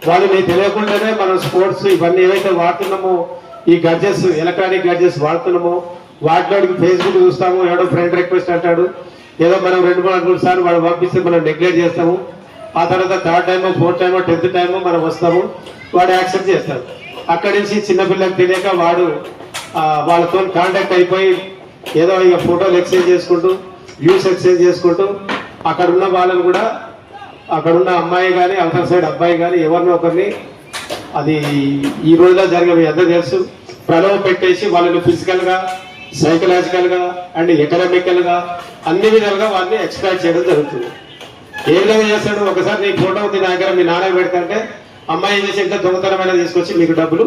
వాళ్ళు మీకు తెలియకుండానే మనం స్పోర్ట్స్ ఇవన్నీ ఏవైతే వాడుతున్నామో, ఈ గడ్జెట్స్, ఎలక్ట్రానిక్ గడ్జెట్స్ వాడుతున్నామో వాటిలోకి ఫేస్బుక్ చూస్తాము, ఎవడో ఫ్రెండ్ రిక్వెస్ట్ అంటాడు, ఏదో మనం 2-3 సార్లు వాడు పంపిస్తే మనం నెగ్లెక్ట్ చేస్తాము. ఆ తర్వాత 3rd టైమో 4th టైమో 10th టైమో మనం వస్తాము, వాడు యాక్సెప్ట్ చేస్తాడు. అక్కడి నుంచి చిన్నపిల్లలకు తెలియక వాడు వాళ్ళతో కాంటాక్ట్ అయిపోయి ఏదో ఇక ఫోటోలు ఎక్స్చేంజ్ చేసుకుంటూ, వ్యూస్ ఎక్స్చేంజ్ చేసుకుంటూ అక్కడున్న వాళ్ళని కూడా, అక్కడున్న అమ్మాయి కానీ అవతల సైడ్ అబ్బాయి కానీ ఎవరినో ఒకరిని, అది ఈ రోజులో జరిగే ఎంత తెలుసు, ప్రలోభ పెట్టేసి వాళ్ళని ఫిజికల్గా, సైకలాజికల్గా అండ్ ఎకనామికల్గా అన్ని విధాలుగా వాళ్ళని ఎక్స్ప్లాయిట్ చేయడం జరుగుతుంది. ఏ విధంగా చేస్తాడు, ఒకసారి నీ ఫోటో ఉంది నా దగ్గర మీ నాన్న పెడతాంటే అమ్మాయి ఏం చేసి ఇంకా దొంగతనమైన తీసుకొచ్చి మీకు డబ్బులు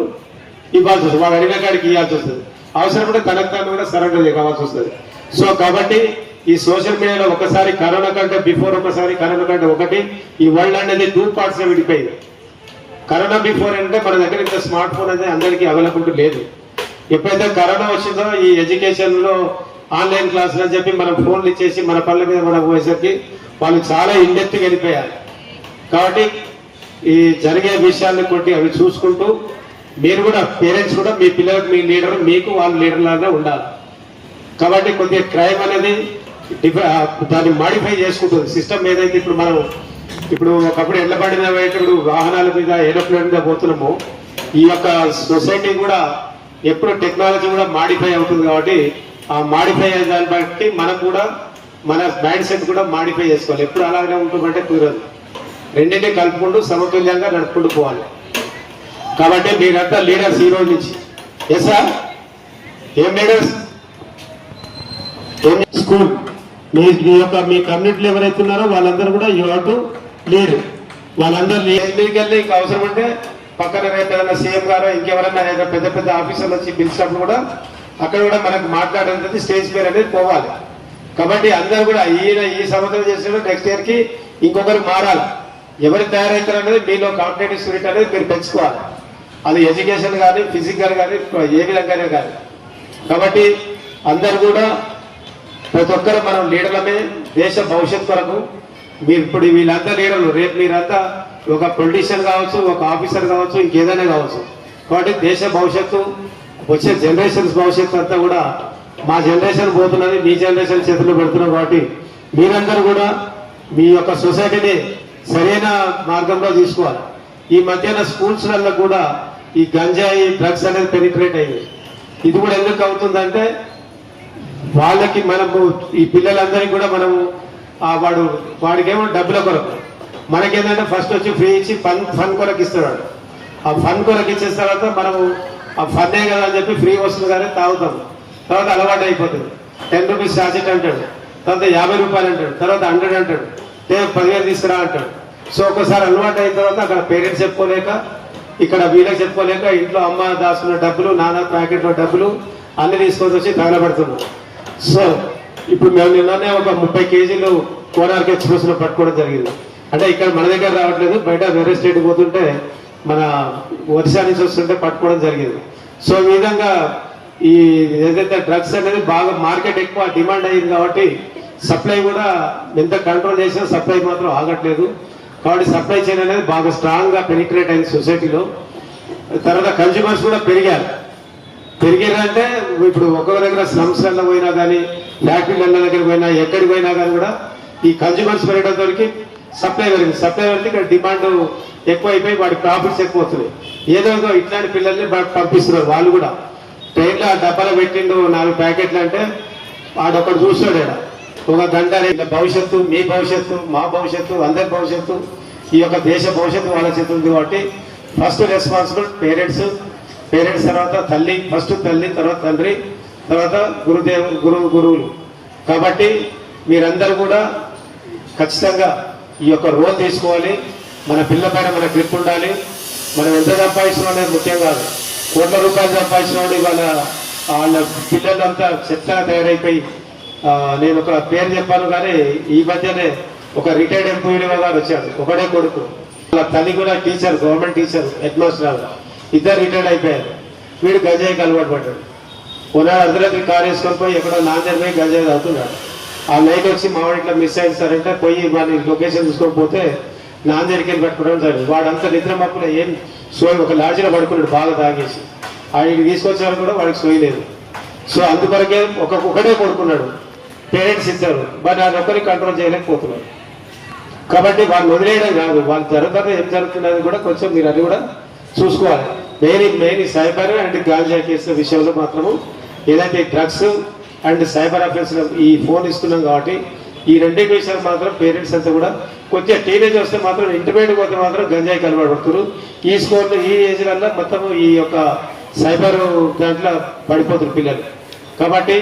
ఇవ్వాల్సి వస్తుంది, వాడు అడిగిన కాడికి ఇవ్వాల్సి వస్తుంది. అవసరపడే తనకు తాను కూడా సరెండర్ కావాల్సి వస్తుంది. సో కాబట్టి ఈ సోషల్ మీడియాలో ఒకసారి కరోనా కంటే బిఫోర్, ఒకసారి కరోనా కంటే ఒకటి ఈ వరల్డ్ అనేది 2 పార్ట్స్గా విడిపోయింది. కరోనా బిఫోర్ అంటే మన దగ్గర ఇంత స్మార్ట్ ఫోన్ అనేది అందరికీ అవైలబిలిటీ లేదు. ఎప్పుడైతే కరోనా వచ్చిందో ఈ ఎడ్యుకేషన్లో ఆన్లైన్ క్లాసులు అని చెప్పి మనం ఫోన్లు ఇచ్చేసి మన పనుల మీద మనం పోయేసరికి వాళ్ళు చాలా ఇండెప్త్గా వెళ్ళిపోయారు. కాబట్టి ఈ జరిగే విషయాన్ని కొట్టి అవి చూసుకుంటూ మీరు కూడా పేరెంట్స్ కూడా మీ పిల్లలకు మీ లీడర్ మీకు వాళ్ళ లీడర్ లాగా ఉండాలి. కాబట్టి కొద్దిగా క్రైమ్ అనేది దాన్ని మాడిఫై చేసుకుంటుంది సిస్టమ్ ఏదైతే ఇప్పుడు ఒకప్పుడు ఎల్లబడిన ఇప్పుడు వాహనాల మీద ఏరోప్లేన్ మీద పోతున్నామో ఈ యొక్క సొసైటీ కూడా ఎప్పుడు టెక్నాలజీ కూడా మాడిఫై అవుతుంది. కాబట్టి ఆ మాడిఫై అయ్యే దాన్ని బట్టి మనం కూడా మన మైండ్ సెట్ కూడా మాడిఫై చేసుకోవాలి. ఎప్పుడు అలాగే ఉంటుందంటే కుదరదు. రెండింటినీ కలుపుకుంటూ సమతుల్యంగా నడుపుకుంటూ పోవాలి. కాబట్టి మీరంతా లీడర్స్ ఈ రోజు నుంచి. ఎస్ సార్, ఏం లీడర్స్? స్కూల్ మీ కమ్యూనిటీలో ఎవరైతే ఉన్నారో వాళ్ళందరూ కూడా యూ హావ్ టు లీడ్. వాళ్ళందరూ మీదకి వెళ్ళి ఇంకా అవసరం అంటే పక్కన రేపు ఏదైనా సీఎం గారు ఇంకెవరైనా పెద్ద పెద్ద ఆఫీసర్లు వచ్చి పిలిచినప్పుడు కూడా అక్కడ కూడా మనకు మాట్లాడేది స్టేజ్ పేరు అనేది పోవాలి. కాబట్టి అందరూ కూడా ఈ సంవత్సరం చేసిన నెక్స్ట్ ఇయర్ కి ఇంకొకరు మారాలి. ఎవరు తయారవుతారు అనేది మీలో కాంపిటేటివ్ స్పిరిట్ అనేది మీరు పెంచుకోవాలి. అది ఎడ్యుకేషన్ కానీ ఫిజికల్ కానీ ఏ విధంగానే కానీ. కాబట్టి అందరు కూడా ప్రతి ఒక్కరు మనం లీడర్లమే దేశ భవిష్యత్ కొరకు. మీరు ఇప్పుడు వీళ్ళంతా లీడర్లు, రేపు మీరంతా ఒక పొలిటీషియన్ కావచ్చు, ఒక ఆఫీసర్ కావచ్చు, ఇంకేదైనా కావచ్చు. కాబట్టి దేశ భవిష్యత్తు, వచ్చే జనరేషన్స్ భవిష్యత్తు అంతా కూడా మా జనరేషన్ పోతున్నది, మీ జనరేషన్ చేతుల్లో పెడుతున్నాం. కాబట్టి మీరందరూ కూడా మీ యొక్క సొసైటీని సరైన మార్గంలో తీసుకోవాలి. ఈ మధ్యన స్కూల్స్లలో కూడా ఈ గంజాయి డ్రగ్స్ అనేది పెనిట్రేట్ అయింది. ఇది కూడా ఎందుకు అవుతుందంటే వాళ్ళకి మనము ఈ పిల్లలందరికీ కూడా మనము వాడికేమో డబ్బుల కొరకు, మనకేంటంటే ఫస్ట్ వచ్చి ఫ్రీ ఇచ్చి ఫన్ కొరకు ఇస్తున్నాడు. ఆ ఫన్ కొరకు ఇచ్చిన తర్వాత మనము ఆ ఫన్నే కదా అని చెప్పి ఫ్రీ వస్తుంది కానీ తాగుతాం. తర్వాత అలవాటు అయిపోతుంది. 10 రూపీస్ చార్జెట్ అంటాడు, తర్వాత 50 రూపాయలు అంటాడు, తర్వాత 100 అంటాడు, 10,000 తీసుకురా అంటాడు. సో ఒకసారి అలవాటు అయిన తర్వాత అక్కడ పేరెంట్స్ చెప్పుకోలేక, ఇక్కడ వీళ్ళకి చెప్పుకోలేక ఇంట్లో అమ్మ దాచుకున్న డబ్బులు, నాన్న ప్యాకెట్లో డబ్బులు అన్ని తీసుకొని వచ్చి తగలబడుతున్నాం. సో ఇప్పుడు మేము నిన్ననే ఒక 30 కేజీలు కోనార్క్ ఎక్స్ప్రెస్లో పట్టుకోవడం జరిగింది. అంటే ఇక్కడ మన దగ్గర రావట్లేదు, బయట వేరే స్టేట్ పోతుంటే మన ఒరిస్సా నుంచి వస్తుంటే పట్టుకోవడం జరిగింది. సో ఈ విధంగా ఈ ఏదైతే డ్రగ్స్ అనేది బాగా మార్కెట్ ఎక్కువ డిమాండ్ అయ్యింది. కాబట్టి సప్లై కూడా ఎంత కంట్రోల్ చేసినా సప్లై మాత్రం ఆగట్లేదు. కాబట్టి సప్లై చైన్ అనేది బాగా స్ట్రాంగ్గా పెనిట్రేట్ అయింది సొసైటీలో. తర్వాత కన్జ్యూమర్స్ కూడా పెరిగారంటే ఇప్పుడు ఒక్కొక్క దగ్గర స్లమ్స్లలో పోయినా కానీ, ఫ్యాక్టరీల దగ్గర పోయినా, ఎక్కడికి పోయినా కానీ కూడా ఈ కన్జ్యూమర్స్ పెరగడంతో సప్లై పెరిగింది. సప్లై పెరిగితే ఇక్కడ డిమాండ్ ఎక్కువ అయిపోయి వాడి ప్రాఫిట్స్ ఎక్కువ వస్తున్నాయి. ఏదో ఇట్లాంటి పిల్లల్ని పంపిస్తున్నారు. వాళ్ళు కూడా ట్రైన్లో డబ్బాలో పెట్టిండు 4 ప్యాకెట్లు అంటే వాడొక్కడు చూస్తాడు. ఒక గంట భవిష్యత్తు, మీ భవిష్యత్తు, మా భవిష్యత్తు, అందరి భవిష్యత్తు, ఈ యొక్క దేశ భవిష్యత్తు వాళ్ళ చేతుంది. కాబట్టి ఫస్ట్ రెస్పాన్సిబుల్ పేరెంట్స్ తర్వాత తల్లి, ఫస్ట్ తల్లి, తర్వాత తండ్రి, తర్వాత గురువులు. కాబట్టి మీరందరూ కూడా ఖచ్చితంగా ఈ యొక్క రోల్ తీసుకోవాలి. మన పిల్లల పైన మన గ్రిప్ ఉండాలి. మనం ఎంత సంపాదించడం అనేది ముఖ్యం కాదు. కోట్ల రూపాయలు సంపాదించిన వాడు వాళ్ళ పిల్లలంతా చెత్తగా తయారైపోయి, నేను ఒక పేరు చెప్పాను కానీ ఈ మధ్యనే ఒక రిటైర్డ్ ఎంప్లాయీ గారు వచ్చాడు, ఒకడే కొడుకు. వాళ్ళ తల్లి కూడా teacher, government teacher, head master, ఇద్దరు రిటైర్డ్ అయిపోయారు. వీడు గంజాయికి అలవాటు పడ్డాడు. కొన్నాడు అర్ధరాత్రి కారు వేసుకొని పోయి ఎక్కడో నాందేడ్ పోయి గంజాయి తాగుతున్నాడు. ఆ నైట్ వచ్చి మావాడి ఇట్లా మిస్ అయింది పోయి వాడిని లొకేషన్ తీసుకొని పోతే నాందేడికి వెళ్ళి పట్టుకోవడం జరిగింది. వాడంతా నిద్ర మప్పులో ఏం సోయి, ఒక లాడ్జిలో పడుకున్నాడు బాగా తాగేసి. ఆయనకి తీసుకొచ్చారు కూడా వాడికి సోయలేదు. సో అందుకొరకే ఒకడే కొడుకున్నాడు. పేరెంట్స్ ఇచ్చారు, బట్ ఆయన ఒక్కరికి కంట్రోల్ చేయలేకపోతున్నారు. కాబట్టి వాళ్ళు వదిలేయడం కాదు, వాళ్ళు జరుగుతుంది ఏం జరుగుతున్నది కూడా కొంచెం మీరు అది కూడా చూసుకోవాలి. మెయిన్ సైబర్ అండ్ గాంజా కేసుల విషయంలో మాత్రము ఏదైతే డ్రగ్స్ అండ్ సైబర్ అఫెన్స్ ఈ ఫోన్ ఇస్తున్నాం కాబట్టి ఈ రెండే విషయాలు మాత్రం పేరెంట్స్ అంతా కూడా కొద్దిగా టీనేజ్ వస్తే మాత్రం ఇంటర్మీడియట్ పోతే మాత్రం గంజాయి కలవడుతున్నారు. ఈ స్కోర్లో ఈ ఏజ్లలో మొత్తం ఈ యొక్క సైబర్ దాంట్లో పడిపోతున్నారు పిల్లలు. కాబట్టి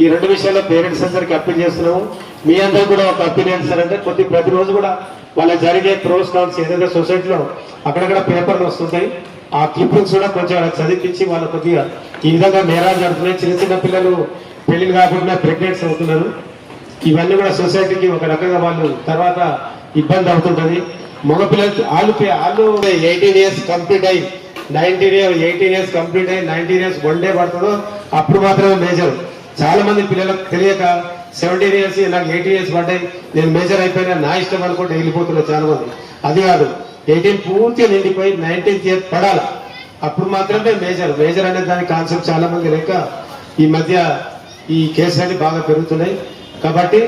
ఈ రెండు విషయాల్లో పేరెంట్స్ అందరికి అప్పీల్ చేస్తున్నాము. మీ అందరూ కూడా ఒక అప్పీల్ చేస్తారంటే ప్రతిరోజు కూడా వాళ్ళ జరిగే ప్రోస్ కాన్స్ ఏదైతే సొసైటీలో అక్కడక్కడ పేపర్లు వస్తుంటాయి, ఆ క్లిప్పింగ్స్ కూడా కొంచెం చదివించి వాళ్ళ కొద్దిగా ఈ విధంగా నేరాలు జరుగుతున్నాయి. చిన్న చిన్న పిల్లలు పెళ్లిలు కాకుండా ప్రెగ్నెంట్స్ అవుతున్నారు. ఇవన్నీ కూడా సొసైటీకి ఒక రకంగా వాళ్ళు తర్వాత ఇబ్బంది అవుతుంటుంది. మగపిల్లలు వాళ్ళు 18 years కంప్లీట్ అయ్యి 18 ఇయర్స్ కంప్లీట్ అయ్యి 19 ఇయర్స్ 1 డే పడుతుందో అప్పుడు మాత్రమే మేజర్. చాలా మంది పిల్లలకు తెలియక 17 ఇయర్స్ నాకు 18 ఇయర్స్ పడ్డాయి, నేను మేజర్ అయిపోయినా నా ఇష్టం అనుకుంటే వెళ్ళిపోతున్నారు చాలా మంది. అది కాదు, 18 పూర్తిగా నిండిపోయి 19th ఇయర్ పడాలి, అప్పుడు మాత్రమే మేజర్. మేజర్ అనే దాని కాన్సెప్ట్ చాలా మంది లేక ఈ మధ్య ఈ కేసులన్నీ బాగా పెరుగుతున్నాయి. కాబట్టి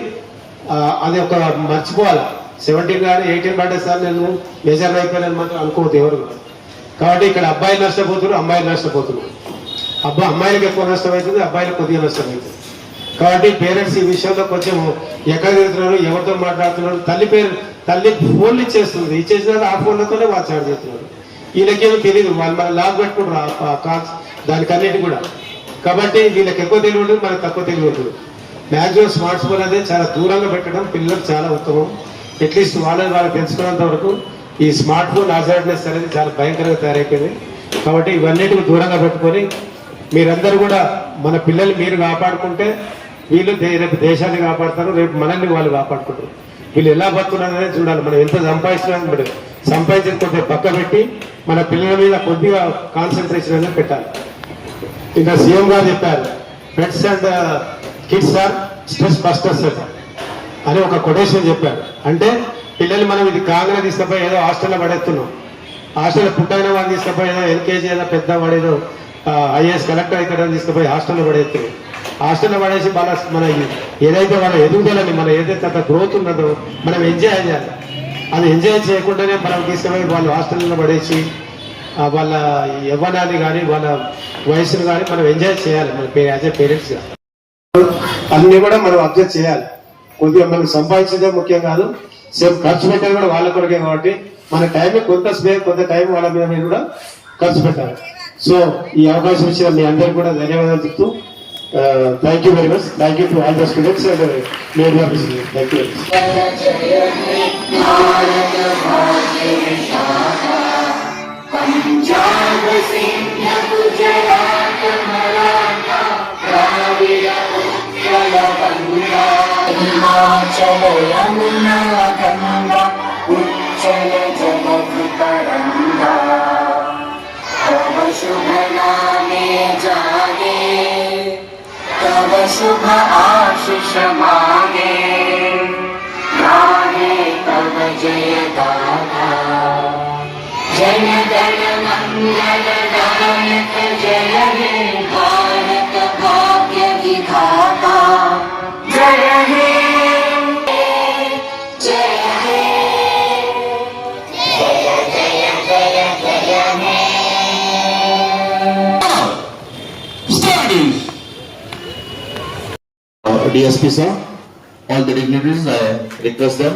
అది ఒక మర్చిపోవాలి. 17 కానీ 18 పడ్డే సార్ నేను మేజర్ అయిపోయానని మాత్రం అనుకోవద్దు ఎవరు. కాబట్టి ఇక్కడ అబ్బాయిలు నష్టపోతున్నారు, అమ్మాయిలు నష్టపోతున్నారు. అమ్మాయిలకు ఎక్కువ నష్టం అవుతుంది, అబ్బాయిలకు కొద్దిగా నష్టం అవుతుంది. కాబట్టి పేరెంట్స్ ఈ విషయంలో కొంచెం ఎక్కడ తిరుగుతున్నారు, ఎవరితో మాట్లాడుతున్నారు. తల్లి ఫోన్లు ఇచ్చేస్తుంది, ఇచ్చేసిన ఆ ఫోన్లతోనే వాళ్ళు చాట్ చేస్తున్నారు. వీళ్ళకేమో తెలియదు, వాళ్ళు మన లాభ పెట్టుకుంటారు దానికి అన్నిటి కూడా. కాబట్టి వీళ్ళకి ఎక్కువ తెలివి ఉంటుంది, మనకు తక్కువ తెలివి ఉంటుంది. మ్యాక్సిమం స్మార్ట్ ఫోన్ అనేది చాలా దూరంగా పెట్టడం పిల్లలకు చాలా ఉత్తమం. అట్లీస్ట్ వాళ్ళకి తెలుసుకున్నంత వరకు ఈ స్మార్ట్ ఫోన్ హాజార్డ్నెస్ అనేది చాలా భయంకరంగా తయారైపోయింది. కాబట్టి ఇవన్నిటిని దూరంగా పెట్టుకొని మీరందరూ కూడా మన పిల్లల్ని మీరు కాపాడుకుంటే వీళ్ళు రేపు దేశాన్ని కాపాడుతారు, రేపు మనల్ని వాళ్ళు కాపాడుకుంటారు. వీళ్ళు ఎలా బతుకున్నారనేది చూడాలి. మనం ఎంత సంపాదించినా సంపాదించిన కొద్దిగా పక్క పెట్టి మన పిల్లల మీద కొద్దిగా కాన్సన్ట్రేషన్ అనేది పెట్టాలి. ఇంకా సీఎం గారు చెప్పారు, pets and kids are stress busters అని ఒక కొటేషన్ చెప్పారు. అంటే పిల్లలు మనం ఇది కాంగ్రెస్ తీసుకపోయి ఏదో హాస్టల్లో పడేస్తున్నాం, హాస్టల్లో పుట్టైన వాళ్ళు తీసుకపోయి ఏదో ఎల్కేజీ ఏదో పెద్ద వాడేదో ఐఏఎస్ కలెక్టర్ అవుతాడని తీసుకుపోయి హాస్టల్లో పడేస్తున్నాం. హాస్టల్లో పడేసి మన ఏదైతే వాళ్ళ ఎదుగుదలని మన ఏదైతే అంత గ్రోత్ ఉన్నదో మనం ఎంజాయ్ చేయాలి. అది ఎంజాయ్ చేయకుండానే మనం తీసుకుపోయి వాళ్ళు హాస్టల్లో పడేసి వాళ్ళ యవ్వనాన్ని కానీ వాళ్ళ వయసును కానీ మనం ఎంజాయ్ చేయాలి. మన యాజ్ ఏ పేరెంట్స్గా అన్ని కూడా మనం అబ్జర్వ్ చేయాలి. కొద్దిగా మనం సంపాదించేదే ముఖ్యం కాదు, సేమ్ ఖర్చు పెట్టేది కూడా వాళ్ళ కొరకే. కాబట్టి మన టైం కొంత టైం వాళ్ళ మీద కూడా ఖర్చు పెట్టాలి. సో ఈ అవకాశం ఇచ్చిన మీ అందరికీ కూడా ధన్యవాదాలు చెప్తూ thank you very much. Thank you to all the students and media officers. Thank you. Punjab Sindh Gujarat Maratha Dravida Utkal Banga Himachal Yamuna Ganga उच्चल जगत तरंगा तव शुभ नामे जागे तव शुभ आशीष मागे गाहे तव जय गाथा जन गण मंगल गायक जय हे भारत भाग्य विधाता जय हे जय हे जय जय जय जय हे. DSP sir, all the dignitaries, I request them